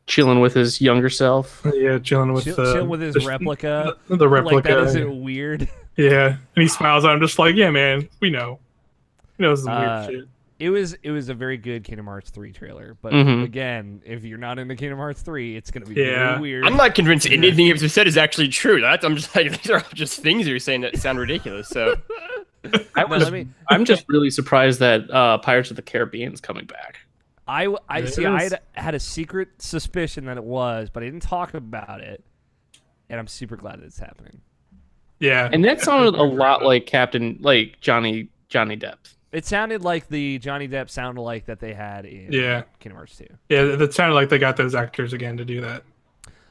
chilling with his younger self. Yeah, chilling with Chilling with his replica. The replica. Like, that isn't weird. Yeah, and he smiles at him, just like, yeah, man, we know. He knows some weird shit. It was a very good Kingdom Hearts 3 trailer, but again, if you're not into Kingdom Hearts 3, it's gonna be very weird. I'm not convinced anything you've said is actually true. I'm just like, these are just things you're saying that sound ridiculous. So I'm just really surprised that Pirates of the Caribbean's coming back. I had a secret suspicion that it was, but I didn't talk about it, and I'm super glad that it's happening. Yeah, And that sounded a lot like Johnny Depp. It sounded like the Johnny Depp sound-alike that they had in Kingdom Hearts 2. Yeah, that sounded like they got those actors again to do that.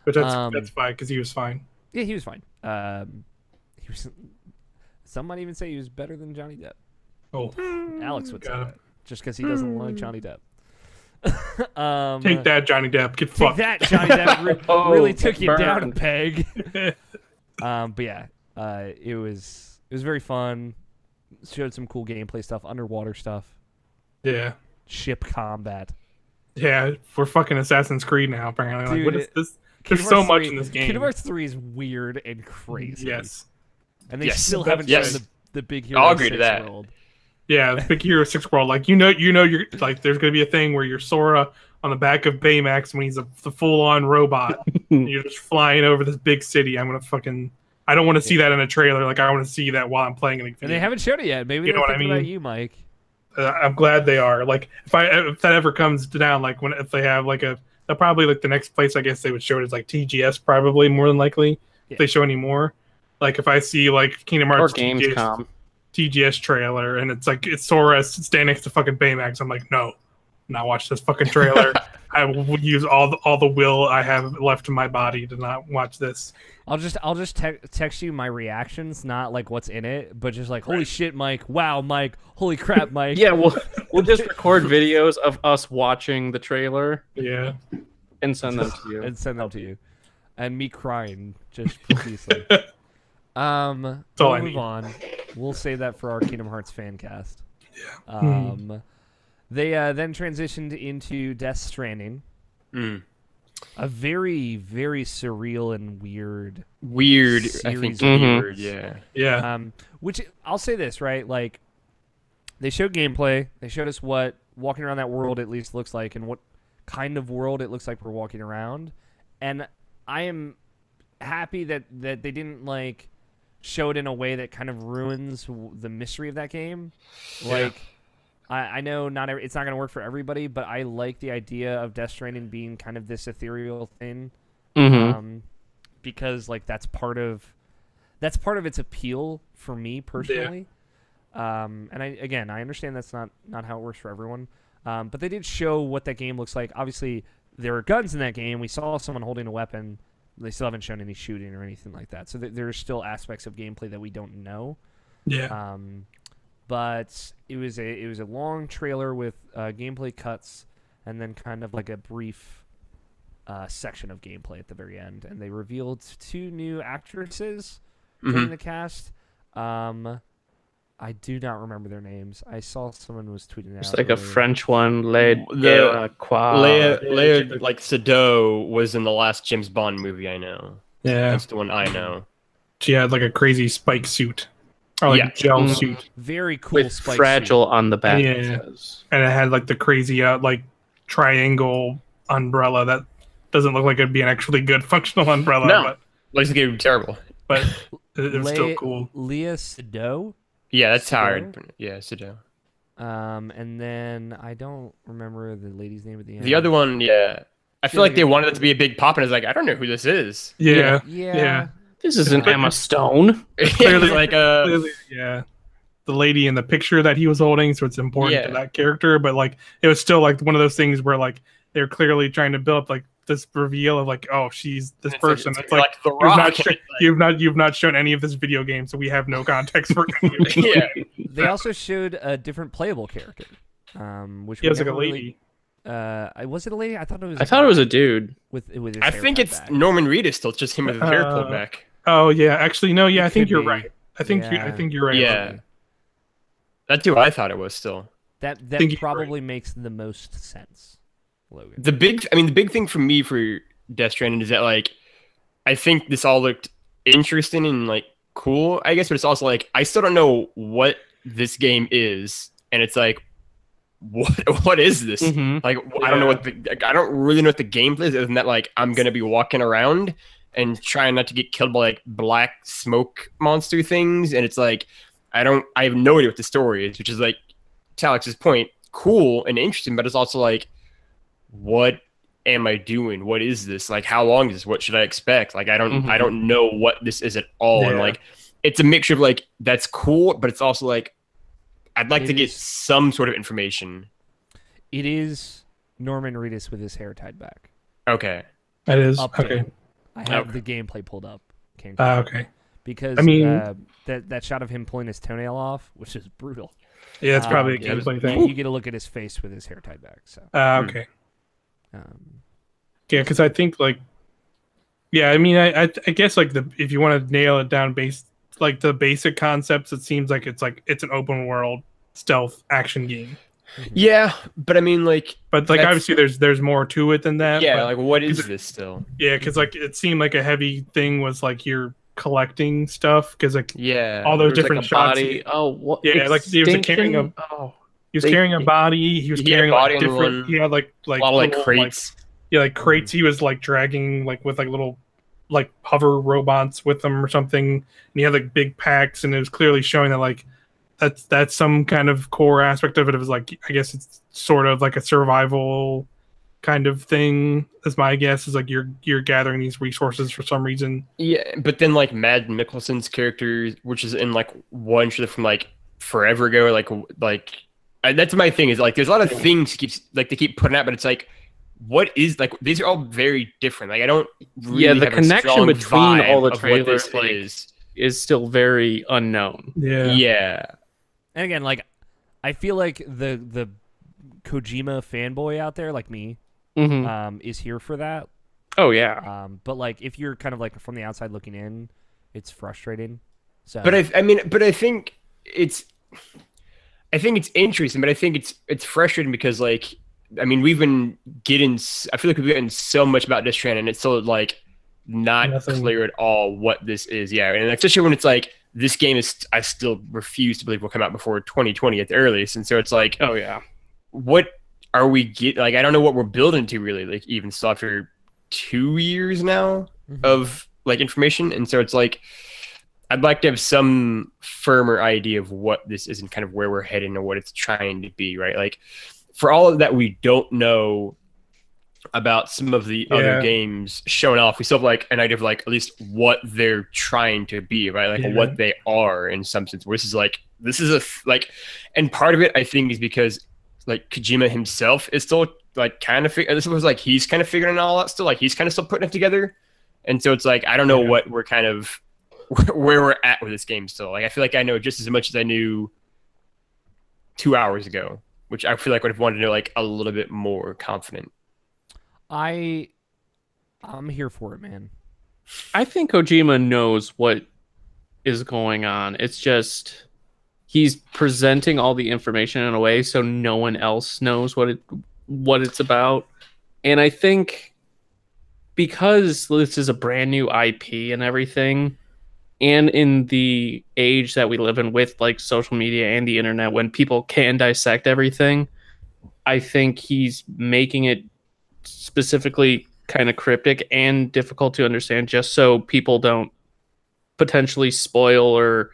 But that's fine, because he was fine. Yeah, he was fine. He was. Some might even say he was better than Johnny Depp. Oh, Alex would say Got him. that, just because he doesn't like Johnny Depp. Take that, Johnny Depp. Get Take fucked. that, Johnny Depp. Really took you down a burned. peg. But yeah, it was very fun. Showed some cool gameplay stuff, underwater stuff, Yeah. ship combat. Yeah, we're fucking Assassin's Creed now, apparently. Dude, like, what is this? There's Kingdom so Hearts much 3 in this game. Kingdom Hearts 3 is weird and crazy. Yes. And they Yes. still That's- haven't yes. shown the Big Hero I'll agree to 6 that. world. Yeah, the Big Hero 6 world. Like, you're like, there's going to be a thing where you're Sora on the back of Baymax when he's the full-on robot. And you're just flying over this big city. I'm going to fucking... I don't want to see that in a trailer. Like, I want to see that while I'm playing it. And they haven't shown it yet. Maybe You they're know what I thinking about mean? you, Mike. I'm glad they are. Like, if that ever comes down, like if they have like they'll probably like the next place I guess they would show it is like TGS probably more than likely Yeah. if they show any more. Like if I see like Kingdom Or Hearts Gamescom. TGS trailer and it's like it's Sora standing next to fucking Baymax, I'm like, no, not watch this fucking trailer. I will use all the will I have left in my body to not watch this. I'll just text you my reactions, not like what's in it, but just like, holy shit, Mike! Wow, Mike! Holy crap, Mike! Yeah, we'll just record videos of us watching the trailer Yeah. and send them to you. and send them to you, and me crying just profusely. all We'll I move need. on. We'll save that for our Kingdom Hearts fan cast. Yeah. They then transitioned into Death Stranding. A very, very surreal and weird. I think Series. weird. Yeah. Yeah. Which I'll say this, right? Like, they showed gameplay. They showed us what walking around that world at least looks like, and what kind of world it looks like we're walking around. And I am happy that they didn't like show it in a way that kind of ruins the mystery of that game. Like, I know it's not going to work for everybody, but I like the idea of Death Stranding being kind of this ethereal thing, because like that's part of its appeal for me personally. And I understand that's not how it works for everyone, but they did show what that game looks like. Obviously, there are guns in that game. We saw someone holding a weapon. They still haven't shown any shooting or anything like that. So there's still aspects of gameplay that we don't know. Yeah. But it was a long trailer with gameplay cuts and then kind of like a brief section of gameplay at the very end. And they revealed 2 new actresses joining the cast. I do not remember their names. I saw someone was tweeting out. It's like a earlier. French one, Leia Leia like Sado was in the last James Bond movie I know. Yeah. That's the one I know. She had like a crazy spike suit. Or like gel suit. Very cool with spike fragile on the back. Yeah. It says. And it had like the crazy like triangle umbrella that doesn't look like it'd be an actually good functional umbrella. No. Looks like it would be terrible. But it was still suit. cool. Leia Sado. Yeah, that's Sado? hard. Yeah, Sado. And then I don't remember the lady's name at the end. The other one, yeah. I feel like they wanted it to be a big pop, and it's like, I don't know who this is. Yeah. Yeah. This isn't Emma Stone. Clearly, like Clearly, yeah. The lady in the picture that he was holding, so it's important to that character. But like, it was still like one of those things where like they're clearly trying to build up like this reveal of like, oh, she's this person. It's like The Rock. you've not shown any of this video game, so we have no context for it. Yeah. They also showed a different playable character, which He was we like a never lady. Was it a lady? I thought it was. I thought it was a dude. with his I hair think tied it's back. Norman Reedus still, just him with his hair pulled back. Oh yeah, actually no, yeah, I think could you're be. right. I think you're right. Yeah. That's who I thought it was still. That think you're probably makes the most sense, Logan. The big thing for me for Death Stranding is that like I think this all looked interesting and like cool, I guess, but it's also like I still don't know what this game is, and it's like what is this? Mhm. Like I don't know I don't really know what the gameplay is, other than that like I'm gonna be walking around and trying not to get killed by like black smoke monster things, and it's like I have no idea what the story is, which is like to Alex's point, cool and interesting, but it's also like, what am I doing? What is this? Like, how long is this? What should I expect? Like, I don't know what this is at all. Yeah. And like, it's a mixture of like, that's cool, but it's also like, I'd like to get some sort of information. It is Norman Reedus with his hair tied back. Okay. That is Up to okay. him. I have the gameplay pulled up. Okay. Because I mean- that shot of him pulling his toenail off, which is brutal. Yeah, it's probably a Yeah, gameplay thing. You get a look at his face with his hair tied back. So, Okay. um, Yeah, because I think like, yeah, I mean, I guess like if you want to nail it down, like the basic concepts, it seems like it's an open world stealth action game. Yeah, but I mean, like, But like obviously there's more to it than that. yeah, but, like, what is this still? yeah, because like it seemed like a heavy thing was like you're collecting stuff because like Yeah, all those There's different like a shots. body. Oh, what? Yeah, like he was carrying a he was carrying a body. He was He had carrying a body like on different. one- He had like a lot of like little, crates. like crates. He was like dragging like with like little like hover robots with them or something. And he had like big packs, and it was clearly showing that like that's some kind of core aspect of it. It was like I guess it's sort of like a survival kind of thing. Is my guess is like you're gathering these resources for some reason. Yeah, but then like Mad Mikkelsen's character, which is in like one show from like forever ago, that's my thing is like there's a lot of things they keep putting out, but it's like what is like these are all very different. Like I don't really the have a connection strong between all the vibe of what trailers this like, is. is still very unknown. Yeah. and again, like I feel like the Kojima fanboy out there, like me, is here for that. Oh yeah. But like if you're kind of like from the outside looking in, it's frustrating. So, But I think it's interesting, but I think it's frustrating because like I mean I feel like we've gotten so much about Death Stranding and it's so like not Nothing. clear at all what this is. Yeah, and especially when it's like this game is I still refuse to believe will come out before 2020 at the earliest, and so it's like Oh yeah. what are we like I don't know what we're building to really, like even still after 2 years now of like information, and so it's like I'd like to have some firmer idea of what this is and kind of where we're heading and what it's trying to be, right? Like for all of that we don't know about some of the other games showing off, we still have like an idea of like at least what they're trying to be, right? Like what they are in some sense. Where this is like, and part of it I think is because like Kojima himself is still like kind of this was like he's kind of figuring it all out still, like he's kind of still putting it together, and so it's like I don't know what we're kind of where we're at with this game still. Like I feel like I know just as much as I knew 2 hours ago, which I feel like I would have wanted to know like a little bit more confident. I'm here for it, man. I think Kojima knows what is going on. It's just he's presenting all the information in a way so no one else knows what it's about. And I think because this is a brand new IP and everything, and in the age that we live in with like social media and the internet when people can dissect everything, I think he's making it specifically kind of cryptic and difficult to understand just so people don't potentially spoil or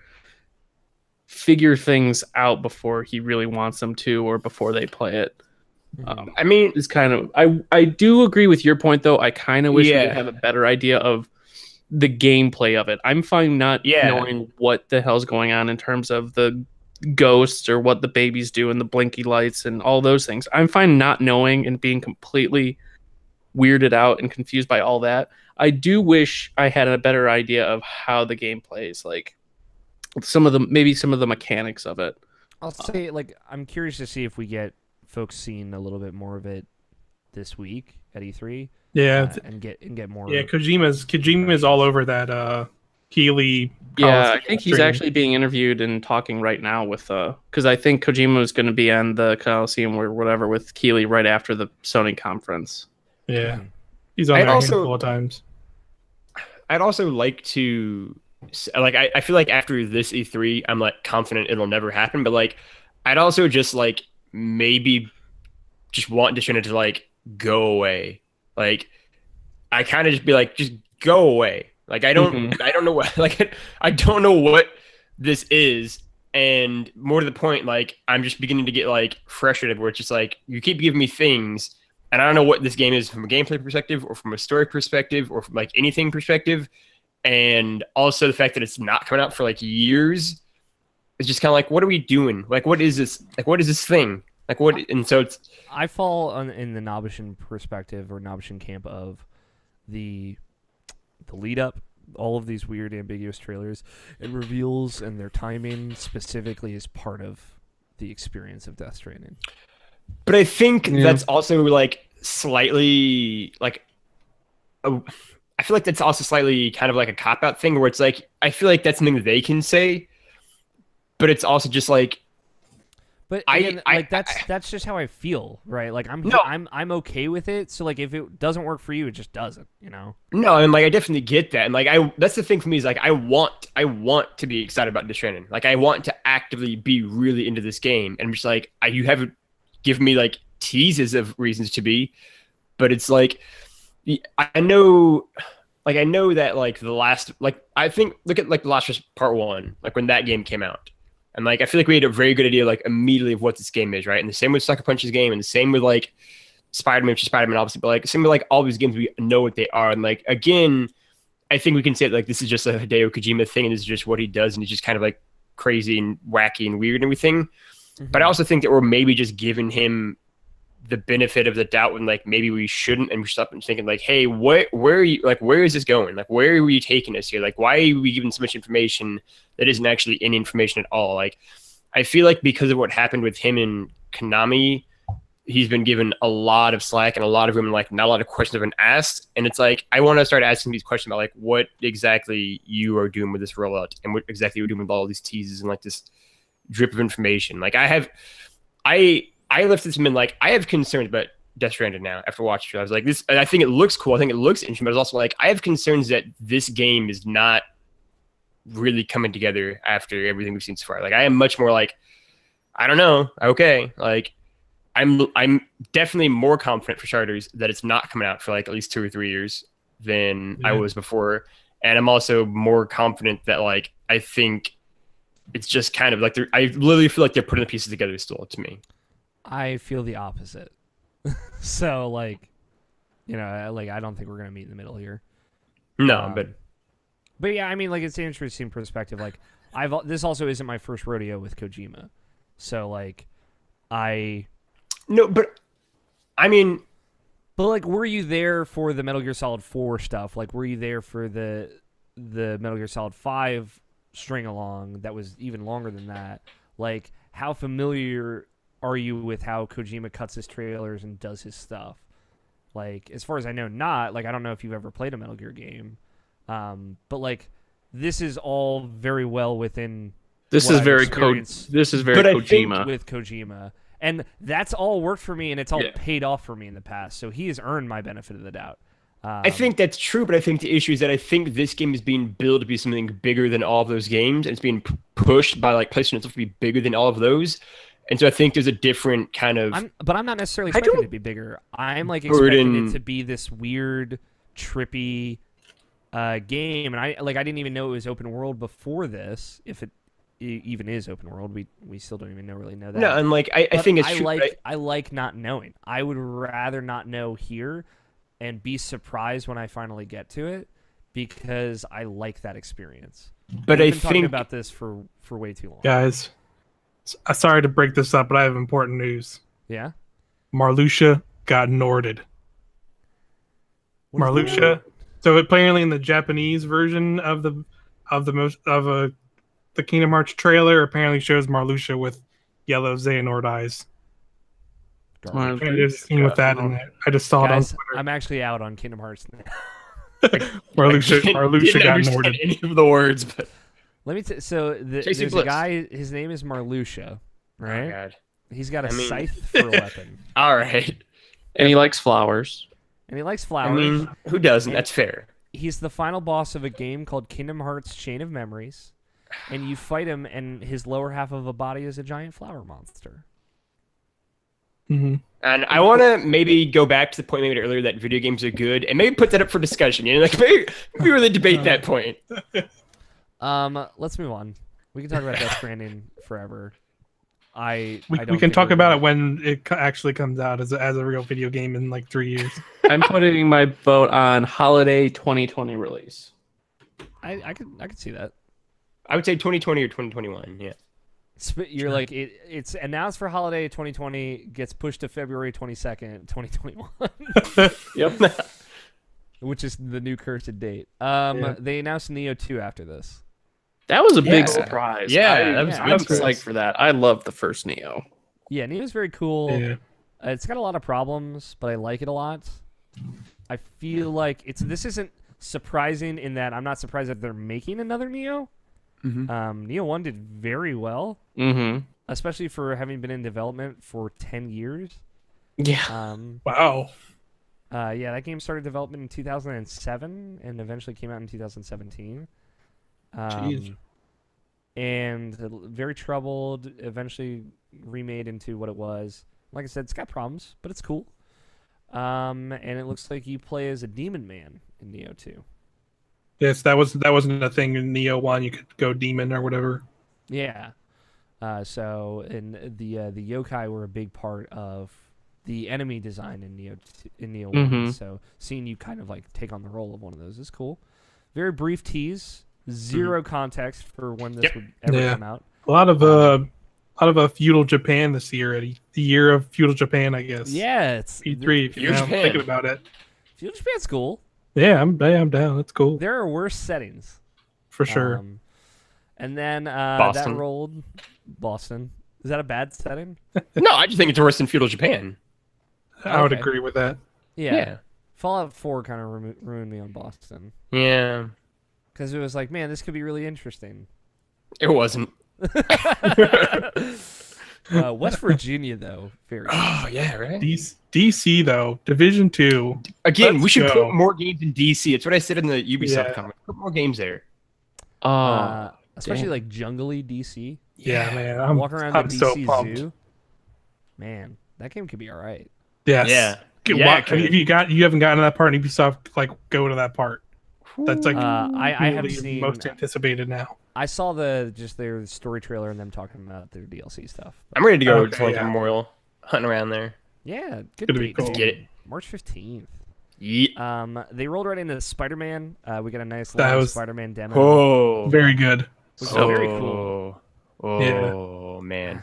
figure things out before he really wants them to or before they play it. I mean, is kind of I do agree with your point though. I kind of wish we Yeah. would have a better idea of the gameplay of it. I'm fine not Yeah. knowing what the hell's going on in terms of the ghosts or what the babies do and the blinky lights and all those things. I'm fine not knowing and being completely weirded out and confused by all that. I do wish I had a better idea of how the game plays, like some of the mechanics of it. I'll say, like, I'm curious to see if we get folks seeing a little bit more of it this week at E3. Yeah, and get more. yeah. Kojima's all over that Keeley. Yeah, I Coliseum think he's stream. actually being interviewed and talking right now with because I think Kojima was going to be on the Coliseum or whatever with Keeley right after the Sony conference. Yeah, he's on I'd there a also- handful of times. I'd also like to, like, I feel like after this E3, I'm like confident it'll never happen. But like, I'd also just like maybe just want Deshaun to like go away. Like, I kind of just be like, just go away. Like, I don't know what, like, I don't know what this is. And more to the point, like, I'm just beginning to get like frustrated where it's just like, you keep giving me things and I don't know what this game is from a gameplay perspective or from a story perspective or from like anything perspective. And also the fact that it's not coming out for like years. It's just kind of like, what are we doing? Like, what is this? Like, what is this thing? Like, what? And so it's, I fall in the Nobishin perspective or Nobishin camp of the lead up, all of these weird ambiguous trailers and reveals and their timing specifically is part of the experience of Death Stranding. but I think that's also like slightly like, I feel like that's also slightly kind of like a cop out thing where it's like, I feel like that's something that they can say, but it's also just like, But again, that's just how I feel, right? Like I'm okay with it. So like if it doesn't work for you, it just doesn't, you know? no, and like I definitely get that, and like that's the thing for me is like I want to be excited about Death Stranding. Like I want to actively be really into this game, and I'm just like you haven't given me like teases of reasons to be, but it's like I know that like the last, like I think look at like The Last of Us Part 1, like when that game came out. And like I feel like we had a very good idea like immediately of what this game is, right? And the same with Sucker Punch's game, and the same with like Spider-Man, which is Spider-Man obviously, but like same with like all these games we know what they are. And like again, I think we can say like this is just a Hideo Kojima thing, and this is just what he does, and he's just kind of like crazy and wacky and weird and everything. Mm-hmm. But I also think that we're maybe just giving him the benefit of the doubt when like maybe we shouldn't, and we stop and thinking like, hey, where are you, like where is this going? Like where are we taking us here? Like why are we giving so much information that isn't actually any information at all? Like I feel like because of what happened with him and Konami, he's been given a lot of slack and a lot of room, and like not a lot of questions have been asked. And it's like I want to start asking these questions about like what exactly you are doing with this rollout and what exactly you're doing with all these teases and like this drip of information. Like I lifted this and like I have concerns about Death Stranding now after watching it. I was like, this, and I think it looks cool. I think it looks interesting, but it's also like I have concerns that this game is not really coming together after everything we've seen so far. Like I am much more like, I don't know. Okay. Like I'm definitely more confident for starters that it's not coming out for like at least 2 or 3 years than I was before. And I'm also more confident that like, I think it's just kind of like I literally feel like they're putting the pieces together still to me. I feel the opposite. So like, you know, like I don't think we're gonna meet in the middle here. No, but yeah, I mean, like it's an interesting perspective. Like this also isn't my first rodeo with Kojima, so like no, but I mean, but like, were you there for the Metal Gear Solid 4 stuff? Like, were you there for the Metal Gear Solid 5 string along that was even longer than that? Like, how familiar are you with how Kojima cuts his trailers and does his stuff? Like, as far as I know, not. Like, I don't know if you've ever played a Metal Gear game. But, like, this is all very well within... This is very Kojima. With Kojima. And that's all worked for me, and it's all paid off for me in the past. So he has earned my benefit of the doubt. I think that's true, but I think the issue is that I think this game is being built to be something bigger than all of those games, and it's being pushed by, like, PlayStation itself to be bigger than all of those. And so I think there's a different kind of... But I'm not necessarily expecting it to be bigger. I'm like expecting it to be this weird, trippy game. And I didn't even know it was open world before this. If it even is open world. We still don't even really know that. No, and like I think it's true. I like not knowing. I would rather not know here and be surprised when I finally get to it because I like that experience. But We've I been talking think about this for way too long. Guys, sorry to break this up, but I have important news. Yeah. Marluxia got Norded. What is Marluxia. So apparently in the Japanese version of the Kingdom Hearts trailer, apparently shows Marluxia with yellow Xehanort eyes. Garbage. And there's a scene with that in there. I just saw Guys, it on Twitter. I'm actually out on Kingdom Hearts now. Marluxia didn't got understand Norded. any of the words, but Let me so Chasing there's a Bliss. guy. His name is Marluxia, oh right? god. He's got a I mean- scythe for a weapon, All right. And he likes flowers. and he likes I flowers. mean, who doesn't? That's fair. He's the final boss of a game called Kingdom Hearts Chain of Memories, and you fight him, and his lower half of a body is a giant flower monster. Mhm. And I want to maybe go back to the point we made earlier that video games are good, and maybe put that up for discussion. You know, like maybe we really debate that point. Let's move on. We can talk about Death Stranding forever. I We don't can think talk we're about gonna- it when it actually comes out as a real video game in like 3 years. I'm putting my vote on holiday 2020 release. I could see that. I would say 2020 or 2021. Yeah. You're like it's announced for holiday 2020, gets pushed to February 22nd, 2021, Yep. which is the new cursed date. Yeah. They announced Neo 2 after this. That was a big Yeah. surprise. Yeah, that was yeah, a big I'm surprise. psyched for that. I love the first Neo. Yeah, Neo's very cool. Yeah. It's got a lot of problems, but I like it a lot. I feel like this isn't surprising in that I'm not surprised that they're making another Neo. Mhm. Neo 1 did very well, Mm-hmm. especially for having been in development for 10 years. Yeah. Wow. Yeah, that game started development in 2007 and eventually came out in 2017. Jeez. And very troubled, eventually remade into what it was. Like I said, it's got problems, but it's cool. And it looks like you play as a demon man in Neo 2. Yes, that wasn't a thing in Neo 1. You could go demon or whatever. Yeah. So and the yokai were a big part of the enemy design in Neo 1. Mhm. So seeing you kind of like take on the role of one of those is cool. Very brief tease, zero context for when this Yep. would ever Yeah. come out. A lot of feudal Japan this year. Eddie. The year of feudal Japan, I guess. Yeah, it's E3. If Feudal you're Japan. thinking about it. Feudal Japan's cool. Yeah, I'm down. That's cool There are worse settings for sure. And then that Boston. rolled Boston. Is that a bad setting? No, I just think it's worse than feudal Japan. I would okay. agree with that. Yeah. Fallout 4 kind of ruined me on Boston Yeah. because it was like, man, this could be really interesting. It wasn't. West Virginia, though, very. Oh yeah, right. DC though, Division 2. Again, Let's we should go. put more games in DC. It's what I said in the Ubisoft Yeah. comment. Put more games there. Especially damn. like jungly DC. Yeah, man. I'm Walking around I'm the so DC pumped. Zoo. Man, that game could be all right. Yes. Yeah. Get Yeah, walk- if you haven't gotten to that part in Ubisoft, like go to that part. That's like I have really seen. most anticipated now. I saw their story trailer and them talking about their DLC stuff. I'm ready to go Okay, to like yeah. Memorial, hunting around there. Yeah, good Gonna be date. cool. Get it. March 15th. Yeah. They rolled right into Spider-Man. We got a nice That long was- Spider-Man demo. Oh. Very good. Which is very cool. Oh man.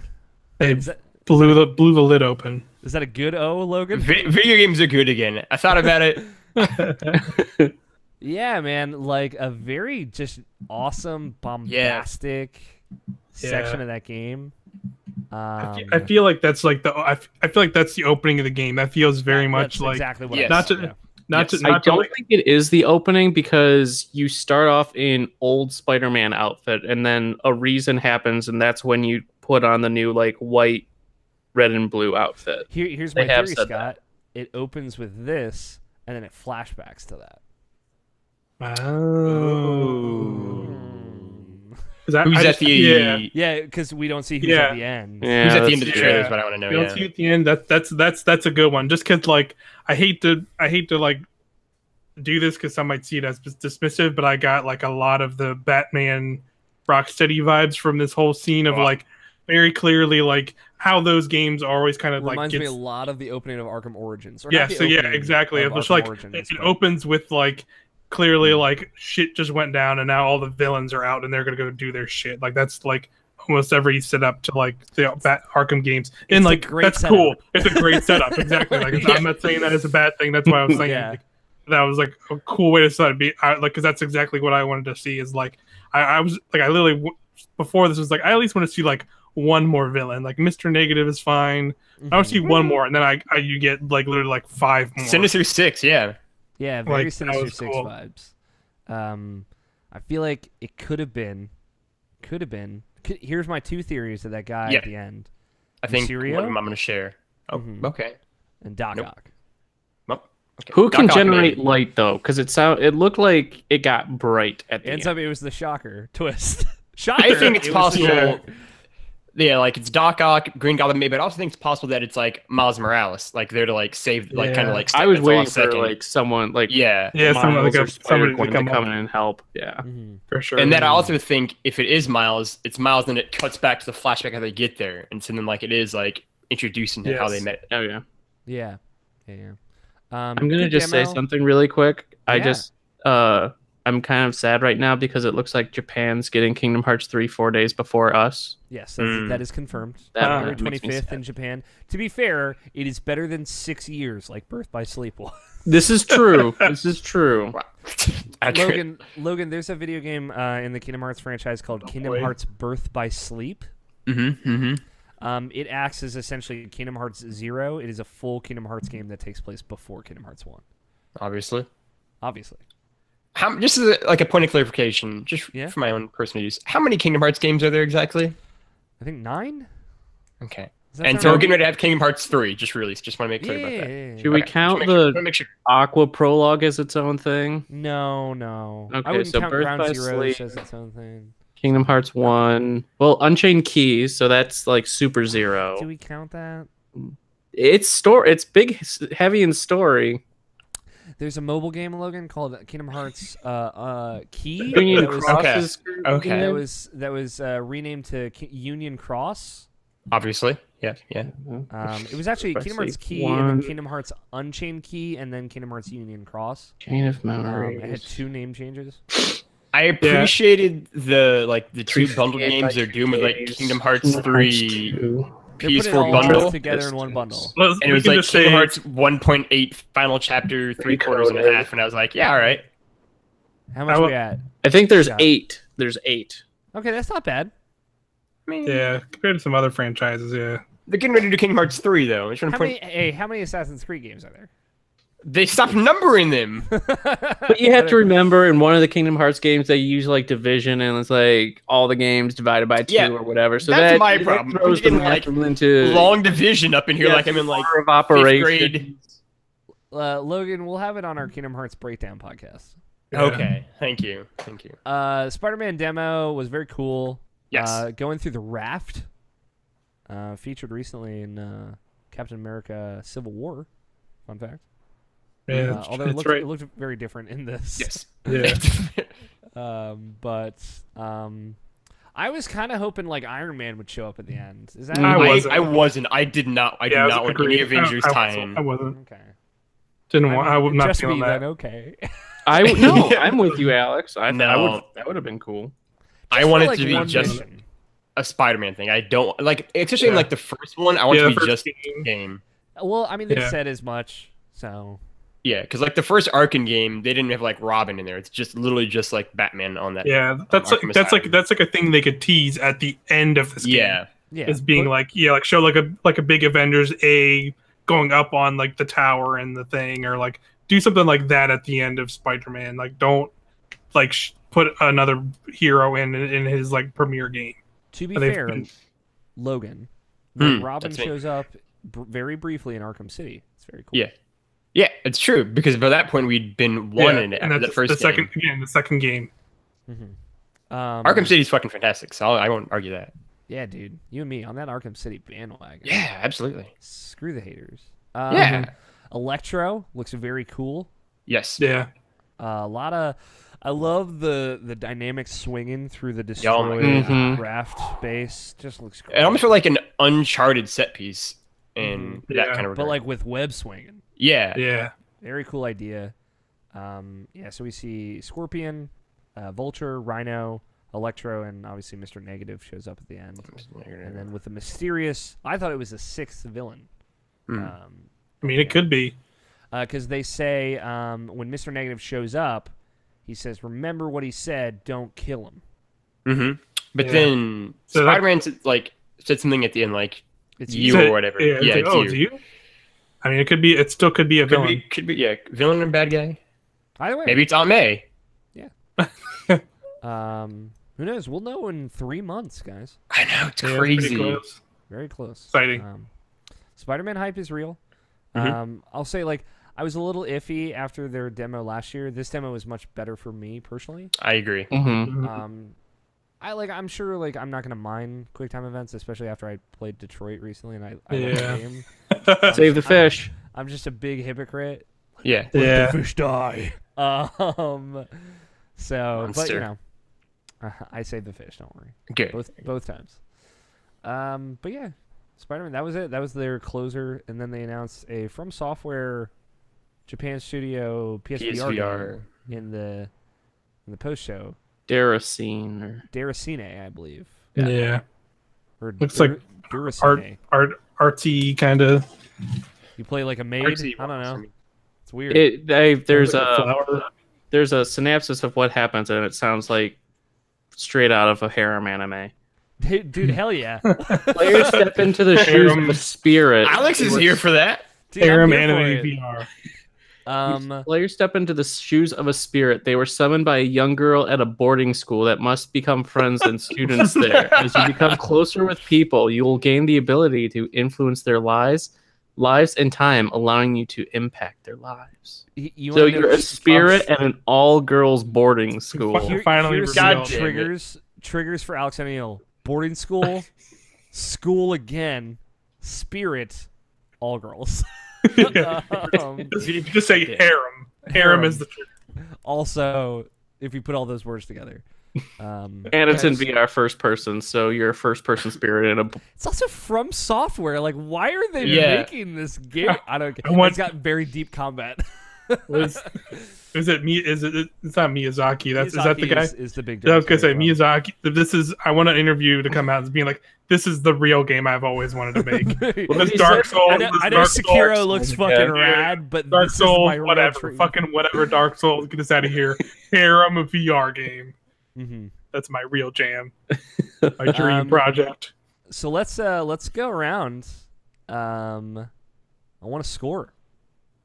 They Is that, blew the lid open. is that a good O, Logan? Video games are good again. I thought about it. Yeah, man. Like a very just awesome, bombastic section of that game. I feel like that's like I feel like that's the opening of the game. That feels very much that's like exactly what Yes. I not thought, to yeah. not Yes. to I not to don't like, think it is the opening because you start off in old Spider-Man outfit and then a reason happens and that's when you put on the new like white, red and blue outfit. Here's my They have theory, said Scott. It opens with this, and then it flashbacks to that. oh. Hmm. 'Cause I Who's just- at the? yeah. Yeah, because we don't see who's Yeah. at the end. Yeah, Who's at the that's- end of the yeah. trailer is what I want to know. You don't Yeah. see at the end. That's a good one. Just because like I hate to like do this because some might see it as dismissive, but I got like a lot of the Batman Rocksteady vibes from this whole scene of Wow. like very clearly like how those games are always kind of like Reminds me gets, a lot of the opening of Arkham Origins. Or yeah, not the so yeah, opening exactly. of It's Arkham like Origins, it but- opens with like clearly like shit just went down and now all the villains are out and they're gonna go do their shit. Like that's like almost every setup to like the Arkham games. And It's a like great that's setup. cool. It's a great setup. Exactly. Like I'm not saying that is a bad thing. That's why I was saying Yeah. like, that was like a cool way to start be like because that's exactly what I wanted to see. Is like I was like I literally before this was like I at least want to see like one more villain. Like Mr. Negative is fine. I want to see one more, and then I you get like literally like 5 more. Sinister Six, yeah. Yeah, very Like, that Sinister was Six cool. vibes. I feel like it could have been. Here's my 2 theories of that guy Yeah. at the end. I think Mysterio? one of them I'm going to share. Oh, Mhm. okay. And Doc Nope. Ock. Well, okay. Who can Doc Ock generate made- light though? Because it looked like it got bright at the Ends end. up it was the Shocker twist. Shocker. I think it's it was the possible. Shocker. Yeah, like it's Doc Ock, Green Goblin, maybe, but I also think it's possible that it's like Miles Morales, like they're to like save, like kind Yeah. of like. I was step into waiting a for second. like someone like Yeah, Yeah, someone Miles like or somebody Spider-Gwen to come come up in and help. Yeah. Mhm. for sure. and then I also think if it is Miles, it's Miles, then it cuts back to the flashback how they get there, and so then like it is like introducing to how they Yes. met. Oh yeah. Yeah. I'm gonna good just say demo. something really quick. I Yeah. just I'm kind of sad right now because it looks like Japan's getting Kingdom Hearts 3 4 days before us. Yes, Mm. that is confirmed. That January makes me 25th sad. in Japan. To be fair, it is better than 6 years like Birth by Sleep was. This is true. This is true. Accurate. Logan, there's a video game in the Kingdom Hearts franchise called Kingdom boy. Hearts Birth by Sleep. Mm-hmm. Mm-hmm. It acts as essentially Kingdom Hearts 0. It is a full Kingdom Hearts game that takes place before Kingdom Hearts 1. Obviously. Obviously. How just as like a point of clarification, just Yeah. for my own personal use, how many Kingdom Hearts games are there exactly? I think 9? Okay. Does that And sound so we're right? getting ready to have Kingdom Hearts 3 just released. Just want to make clear about that. Yeah. Should we Okay. count Just make sure- the make sure. Aqua prologue as its own thing? No. I Okay, wouldn't so count Birth Ground by Zero Sleep. as its own thing. Kingdom Hearts 1. Well, Unchained Keys, so that's like Super Do Zero. we count that? It's big, heavy in story. There's a mobile game, Logan, called Kingdom Hearts Key. Union that was, Cross Okay. is Okay. that was renamed to Union Cross. Obviously. Yeah. Yeah. It was actually Birth Kingdom by Hearts Sleep Key and 1. then Kingdom Hearts Unchained Key and then Kingdom Hearts Union Cross. Chain of It had Memories. 2 name changes. I appreciated the two bundled 358 games they're doing with like days. Kingdom Hearts Kingdom 3 2. They're putting it PS4 all bundle, together in one bundle. and it we was can like just Kingdom say- Hearts 1.8 final chapter 3/4 and a half, and I was like, yeah, all right. How much I we will- at? I think there's Yeah. 8. There's 8. Okay, that's not bad. I mean, Yeah, compared to some other franchises, yeah. they're getting ready to do Kingdom Hearts 3 though. I just want How to many? point. Hey, how many Assassin's Creed games are there? They stopped numbering them. But you have to remember, in one of the Kingdom Hearts games, they use like division, and it's like all the games divided by 2 Yeah, or whatever. So that's that my that problem. throws We didn't, the like, math into Long division up in here, yeah, like I'm in like order of 5th operation. grade. Logan, we'll have it on our Kingdom Hearts breakdown podcast. Yeah. Okay, thank you. Spider-Man demo was very cool. Yes. Going through the raft. Featured recently in Captain America: Civil War. Fun fact. Yeah, Although that's it right. looked very different in this. Yes. Yeah. I was kind of hoping like Iron Man would show up at the end. Is that I wasn't. I wasn't. I did not. I did Yeah, not want any Avengers I time. wasn't. okay? Didn't want. I would not Just feeling me that. then. Okay. No, I'm with you, Alex. No. That would have been cool. I Just for, want it like, to be one just mission. a Spider-Man thing. I don't like, especially in Yeah. like the first one. I want Yeah, it the to be first just a game. Well, I mean, they Yeah. said as much. So Yeah, because like the first Arkham game, they didn't have like Robin in there. It's just literally just like Batman on that. Yeah, that's like Arkham that's like Asylum. that's like a thing they could tease at the end of this game. Yeah. yeah, As being but- like show like a big Avengers A going up on like the tower and the thing, or like do something like that at the end of Spider-Man. Like don't like put another hero in his like premiere game. To be And they've fair, been- Logan, when Hmm, Robin that's me. shows up very briefly in Arkham City, it's very cool. Yeah. Yeah, it's true because by that point we'd been one in it and after that's the first the game. second the second game. Arkham City's fucking fantastic, so I won't argue that. Yeah, dude, you and me on that Arkham City bandwagon. Yeah, absolutely. Screw the haters. Yeah. Electro looks very cool. Yes. Yeah, A lot of I love the dynamic swinging through the Oh my destroyed God. raft base. Just looks great. It almost felt like an Uncharted set piece in that Yeah. kind of regard. but like with web swinging. yeah. Yeah. Very cool idea. Yeah, so we see Scorpion, Vulture, Rhino, Electro, and obviously Mr. Negative shows up at the end. And then with the mysterious, I thought it was a sixth villain. I mean, it could be. Because they say when Mr. Negative shows up, he says, "Remember what he said. Don't kill him." Mm-hmm. But Yeah. then So Spider-Man said something at the end, like It's you So- or whatever. Yeah. Yeah, It's like, it's oh, you. it's you? I mean, it could be. It still could be a villain. Could be, yeah, villain or bad guy. Either way, Maybe it's Aunt May. who knows? We'll know in 3 months, guys. I know, it's Yeah, it's crazy. pretty close. Very close. Exciting. Spider-Man hype is real. Mhm. I'll say, like, I was a little iffy after their demo last year. This demo was much better for me personally. I agree. Mm-hmm. I'm sure, like, I'm not gonna mind QuickTime events, especially after I played Detroit recently, and I love the Yeah. game. Save the fish. I'm just a big hypocrite. Yeah. Yeah. Fish die. So, but you Monster. know, I saved the fish. Don't worry. Good. Both times. But yeah, Spider-Man. That was it. That was their closer, and then they announced a From Software Japan Studio PSVR PSVR. game in the post show. Daracene or Daracine, I believe. Yeah. Or Looks like Duracine. Artsy kind of. You play like a maid. Artsy I don't ones, know. mean. It's weird. there's flower. there's a synopsis of what happens, and it sounds like straight out of a harem anime. Dude, hell yeah. Players step into the shoes of a spirit. Alex is here for that. Dude, I'm Harem here for anime it. VR. Players step into the shoes of a spirit. They were summoned by a young girl at a boarding school that must become friends and students there. As you become closer with people, you will gain the ability to influence their lives and time, allowing you to impact their lives. You So wanna know you're a spirit at an all-girls boarding school. Finally here's revealed. some triggers for Alex O'Neill. Boarding school, school again, spirit, all girls. You just say harem. Harem is the Also, if you put all those words together. And it's in VR first person, so you're a first person spirit in a. It's also from software. Like, why are they Yeah. making this game? I don't get. I want- It's got very deep combat. Is it me? Is it? It's not Miyazaki. Is that the Miyazaki guy? Is the big. I was gonna say director as Miyazaki. This is. I want an interview to come out as being like, this is the real game I've always wanted to make. well. This he Dark said- Souls. I know, this I know Dark Sekiro Souls, looks Yeah. fucking rad, but Dark this Souls, is my real whatever, dream. fucking whatever. Dark Souls, get us out of here. Harem, a VR game. Mm-hmm. That's my real jam. My dream project. So let's go around. I want to score.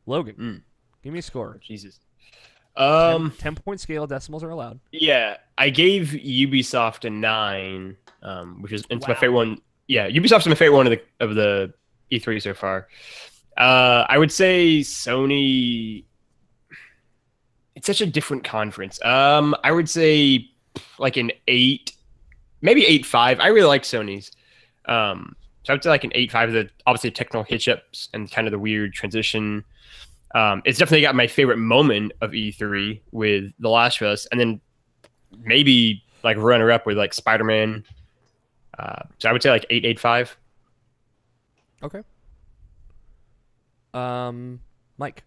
Logan, give me a score. Jesus. 10-point scale, decimals are allowed. Yeah, I gave Ubisoft a 9, which is it's my Wow. favorite one. Yeah, Ubisoft's my favorite one of the E3 so far. I would say Sony. It's such a different conference. I would say like an 8, maybe 8.5. I really like Sony's. So I would say like an 8.5. The obviously technical hitchups and kind of the weird transition. It's definitely got my favorite moment of E3 with The Last of Us, and then maybe like runner up with like Spider-Man. So I would say like 8.5. Okay. Mike,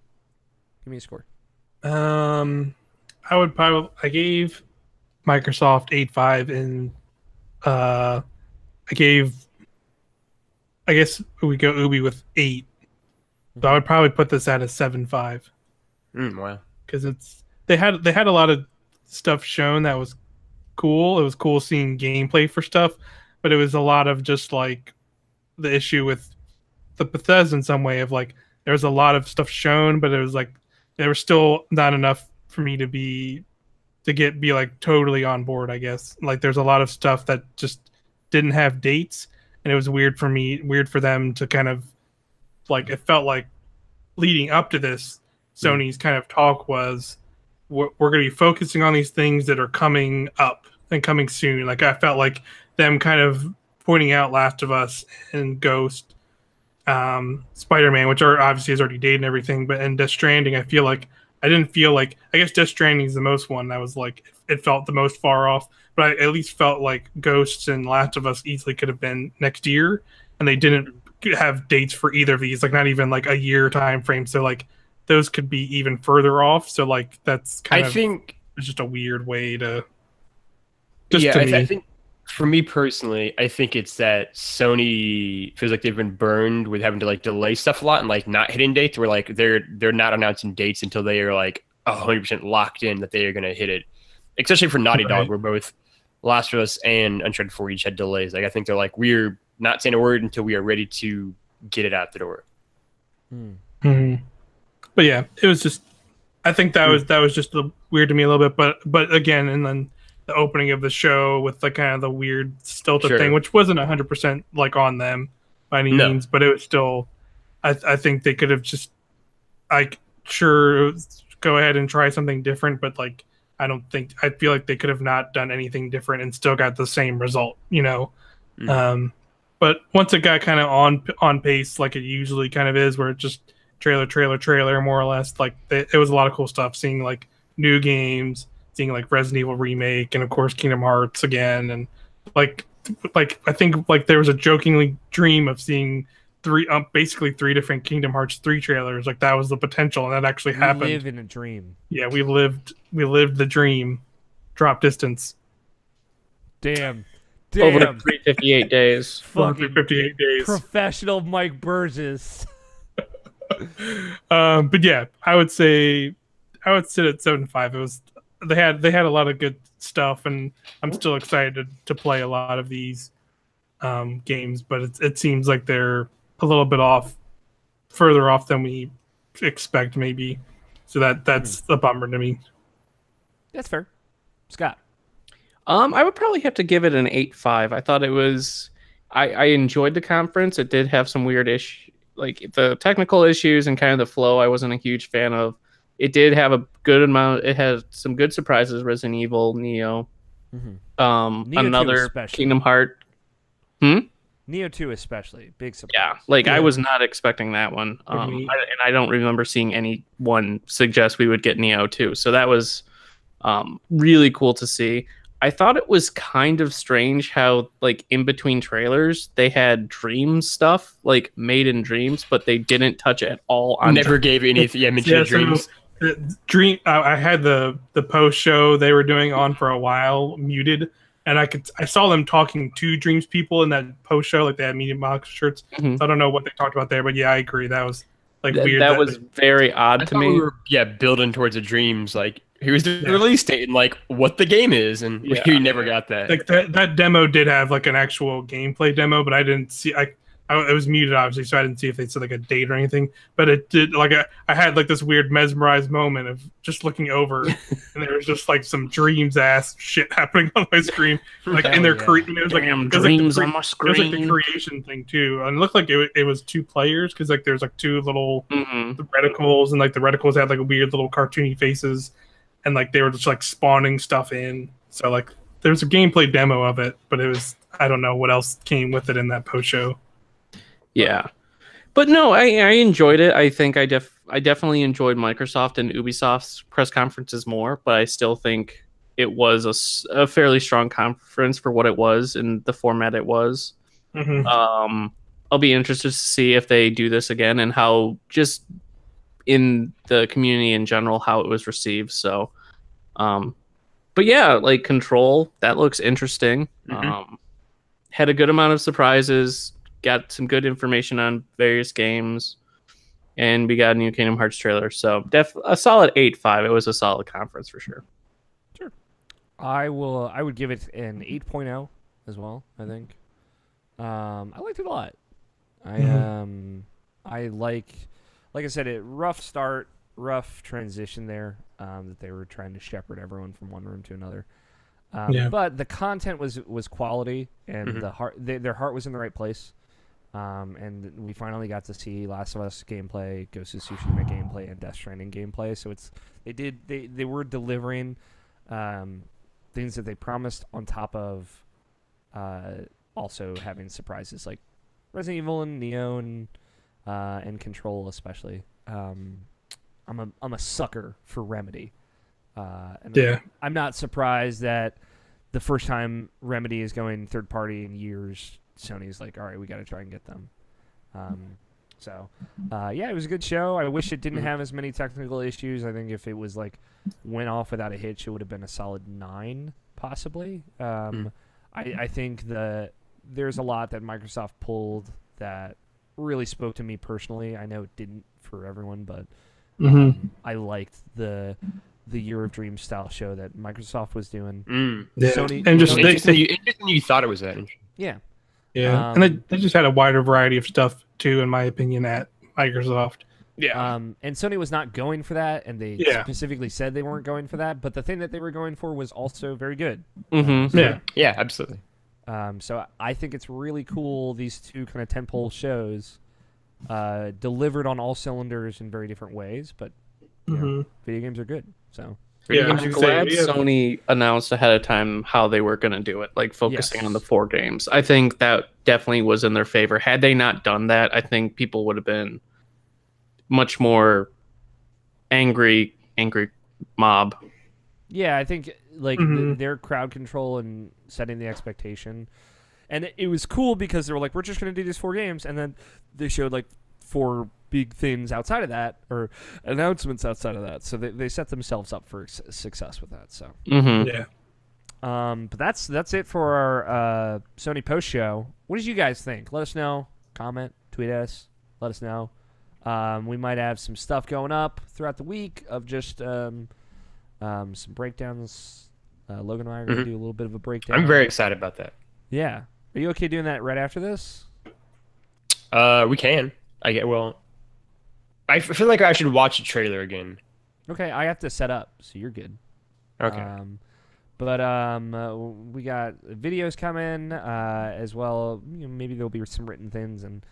give me a score. I would probably. I gave Microsoft 8.5, and I guess we go Ubi with 8. So I would probably put this at a 7.5 Wow. because they had a lot of stuff shown that was cool. It was cool seeing gameplay for stuff, but it was a lot of just like the issue with the Bethesda in some way of like there was a lot of stuff shown, but it was like there was still not enough for me to be like totally on board, I guess. Like there's a lot of stuff that just didn't have dates, and it was weird for them to kind of like, it felt like leading up to this, Sony's kind of talk was we're going to be focusing on these things that are coming up and coming soon. Like I felt like them kind of pointing out Last of Us and Ghost, Spider-Man, which are obviously is already dated and everything, but in Death Stranding, I feel like I didn't feel like, I guess Death Stranding is the most one that was like, it felt the most far off, but I at least felt like Ghosts and Last of Us easily could have been next year, and they didn't have dates for either of these, like not even like a year time frame. So like those could be even further off. So like that's kind of think it's just a weird way to just yeah, to me. I think for me personally, I think it's that Sony feels like they've been burned with having to like delay stuff a lot and like not hitting dates. Where like they're not announcing dates until they are like 100% locked in that they are going to hit it. Especially for Naughty Dog, where both Last of Us and Uncharted 4 each had delays. Like I think they're like, we're not saying a word until we are ready to get it out the door. Mm-hmm. But yeah, it was just. I think that was just weird to me a little bit. But again, and then the opening of the show with the kind of the weird stilted thing, which wasn't 100% like on them by any means, but it was still. I think they could have just, like, sure, go ahead and try something different, but like I feel like they could have not done anything different and still got the same result, you know. But once it got kind of on pace, like it usually kind of is, where it just trailer, more or less, like it was a lot of cool stuff. Seeing like new games, seeing like Resident Evil remake, and of course Kingdom Hearts again, and like I think like there was a jokingly dream of seeing basically three different Kingdom Hearts 3 trailers. Like that was the potential, and that actually happened. We live in a dream. Yeah, we lived the dream. Drop distance. Damn. Over 358 days. Fucking 358 days. Professional Mike Burgess. But yeah, I would sit at 7.5. It was they had a lot of good stuff, and I'm still excited to play a lot of these games, but it seems like they're a little bit further off than we expect, maybe. So that's a bummer to me. That's fair. Scott. I would probably have to give it an 8.5. I thought it was. I enjoyed the conference. It did have some weird like the technical issues and kind of the flow. I wasn't a huge fan of. It did have a good amount. It had some good surprises. Resident Evil, Neo, Neo another Kingdom Heart. Neo 2 especially big surprise. Yeah, like I was not expecting that one. And I don't remember seeing anyone suggest we would get Neo 2. So that was really cool to see. I thought it was kind of strange how, like, in between trailers, they had dream stuff, like, made in dreams, but they didn't touch it at all. Never gave any mention of dreams. I had the post show they were doing on for a while muted, and I saw them talking to dreams people in that post show, like they had Medium Box shirts. So I don't know what they talked about there, but yeah, I agree. That was like weird. That was very odd to me. We were, building towards the dreams, like here's the release date and like what the game is, and we never got that. Like that demo did have like an actual gameplay demo, but I didn't see. It was muted obviously, so I didn't see if they said like a date or anything. But it did. Like I had like this weird mesmerized moment of just looking over, and there was just like some dreams ass shit happening on my screen. Like in their creation, it was like dreams on my screen. It was like the creation thing too, and it looked like it was 2 players because like there's like 2 little reticles, and like the reticles had like weird little cartoony faces, and like they were just like spawning stuff in. So like there's a gameplay demo of it, but it was, I don't know what else came with it in that post show. Yeah, but no, I enjoyed it. I think I definitely enjoyed Microsoft and Ubisoft's press conferences more, but I still think it was a fairly strong conference for what it was and the format it was. I'll be interested to see if they do this again and how, just in the community in general, how it was received. So, but yeah, like Control, that looks interesting. Had a good amount of surprises. Got some good information on various games, and we got a new Kingdom Hearts trailer. So a solid 8.5. It was a solid conference for sure. Sure. I would give it an 8.0 as well, I think. I liked it a lot. I like I said, rough start, rough transition there, that they were trying to shepherd everyone from one room to another. But the content was quality, and their heart was in the right place. And we finally got to see Last of Us gameplay, Ghost of Tsushima gameplay, and Death Stranding gameplay. So they were delivering things that they promised, on top of also having surprises like Resident Evil and Neo and Control especially. I'm I'm a sucker for Remedy. And Yeah. I'm not surprised that the first time Remedy is going third party in years, Sony's like, all right, we got to try and get them. Yeah, it was a good show. I wish it didn't have as many technical issues. I think if it was like went off without a hitch, it would have been a solid 9, possibly. I think there's a lot that Microsoft pulled that really spoke to me personally. I know it didn't for everyone, but I liked the Year of Dreams style show that Microsoft was doing. Yeah. Sony, and just Interesting you thought it was that. yeah. Yeah, and they just had a wider variety of stuff too, in my opinion, at Microsoft. Yeah. And Sony was not going for that, and they specifically said they weren't going for that. But the thing that they were going for was also very good. Yeah, absolutely. So I think it's really cool. These two kind of tentpole shows delivered on all cylinders in very different ways, but you know, video games are good. So. Yeah, I'm glad Sony announced ahead of time how they were going to do it, like focusing on the 4 games. I think that definitely was in their favor. Had they not done that, I think people would have been much more angry mob. Yeah, I think like their crowd control and setting the expectation. And it was cool because they were like, we're just going to do these 4 games. And then they showed like 4 big things outside of that, or announcements outside of that, so they set themselves up for success with that. So but that's it for our Sony post show. What did you guys think? Let us know. Comment, tweet us, let us know. We might have some stuff going up throughout the week of just some breakdowns. Logan and I are going to do a little bit of a breakdown. I'm very excited about that. Yeah, are you okay doing that right after this? We can. I feel like I should watch the trailer again. Okay, I have to set up, so you're good. Okay. We got videos coming as well. You know, maybe there'll be some written things, and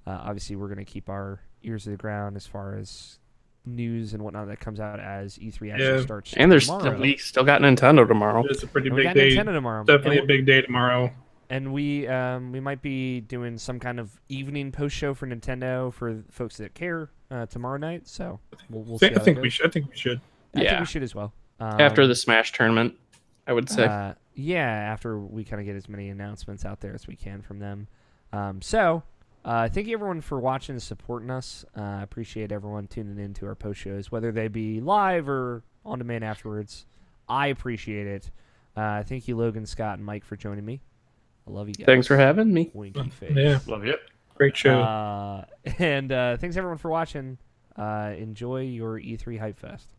obviously we're going to keep our ears to the ground as far as news and whatnot that comes out as E3 actually starts. And we still got Nintendo tomorrow. It's a pretty big day. Nintendo tomorrow. Definitely a big day tomorrow. And we might be doing some kind of evening post show for Nintendo for folks that care tomorrow night. So we'll see. I think we should. I think we should as well. After the Smash tournament, I would say. After we kind of get as many announcements out there as we can from them. Thank you everyone for watching and supporting us. I appreciate everyone tuning in to our post shows, whether they be live or on demand afterwards. I appreciate it. Thank you, Logan, Scott, and Mike, for joining me. I love you guys. Thanks for having me. Winky face. Yeah. Love you. Great show. And thanks everyone for watching. Enjoy your E3 Hype Fest.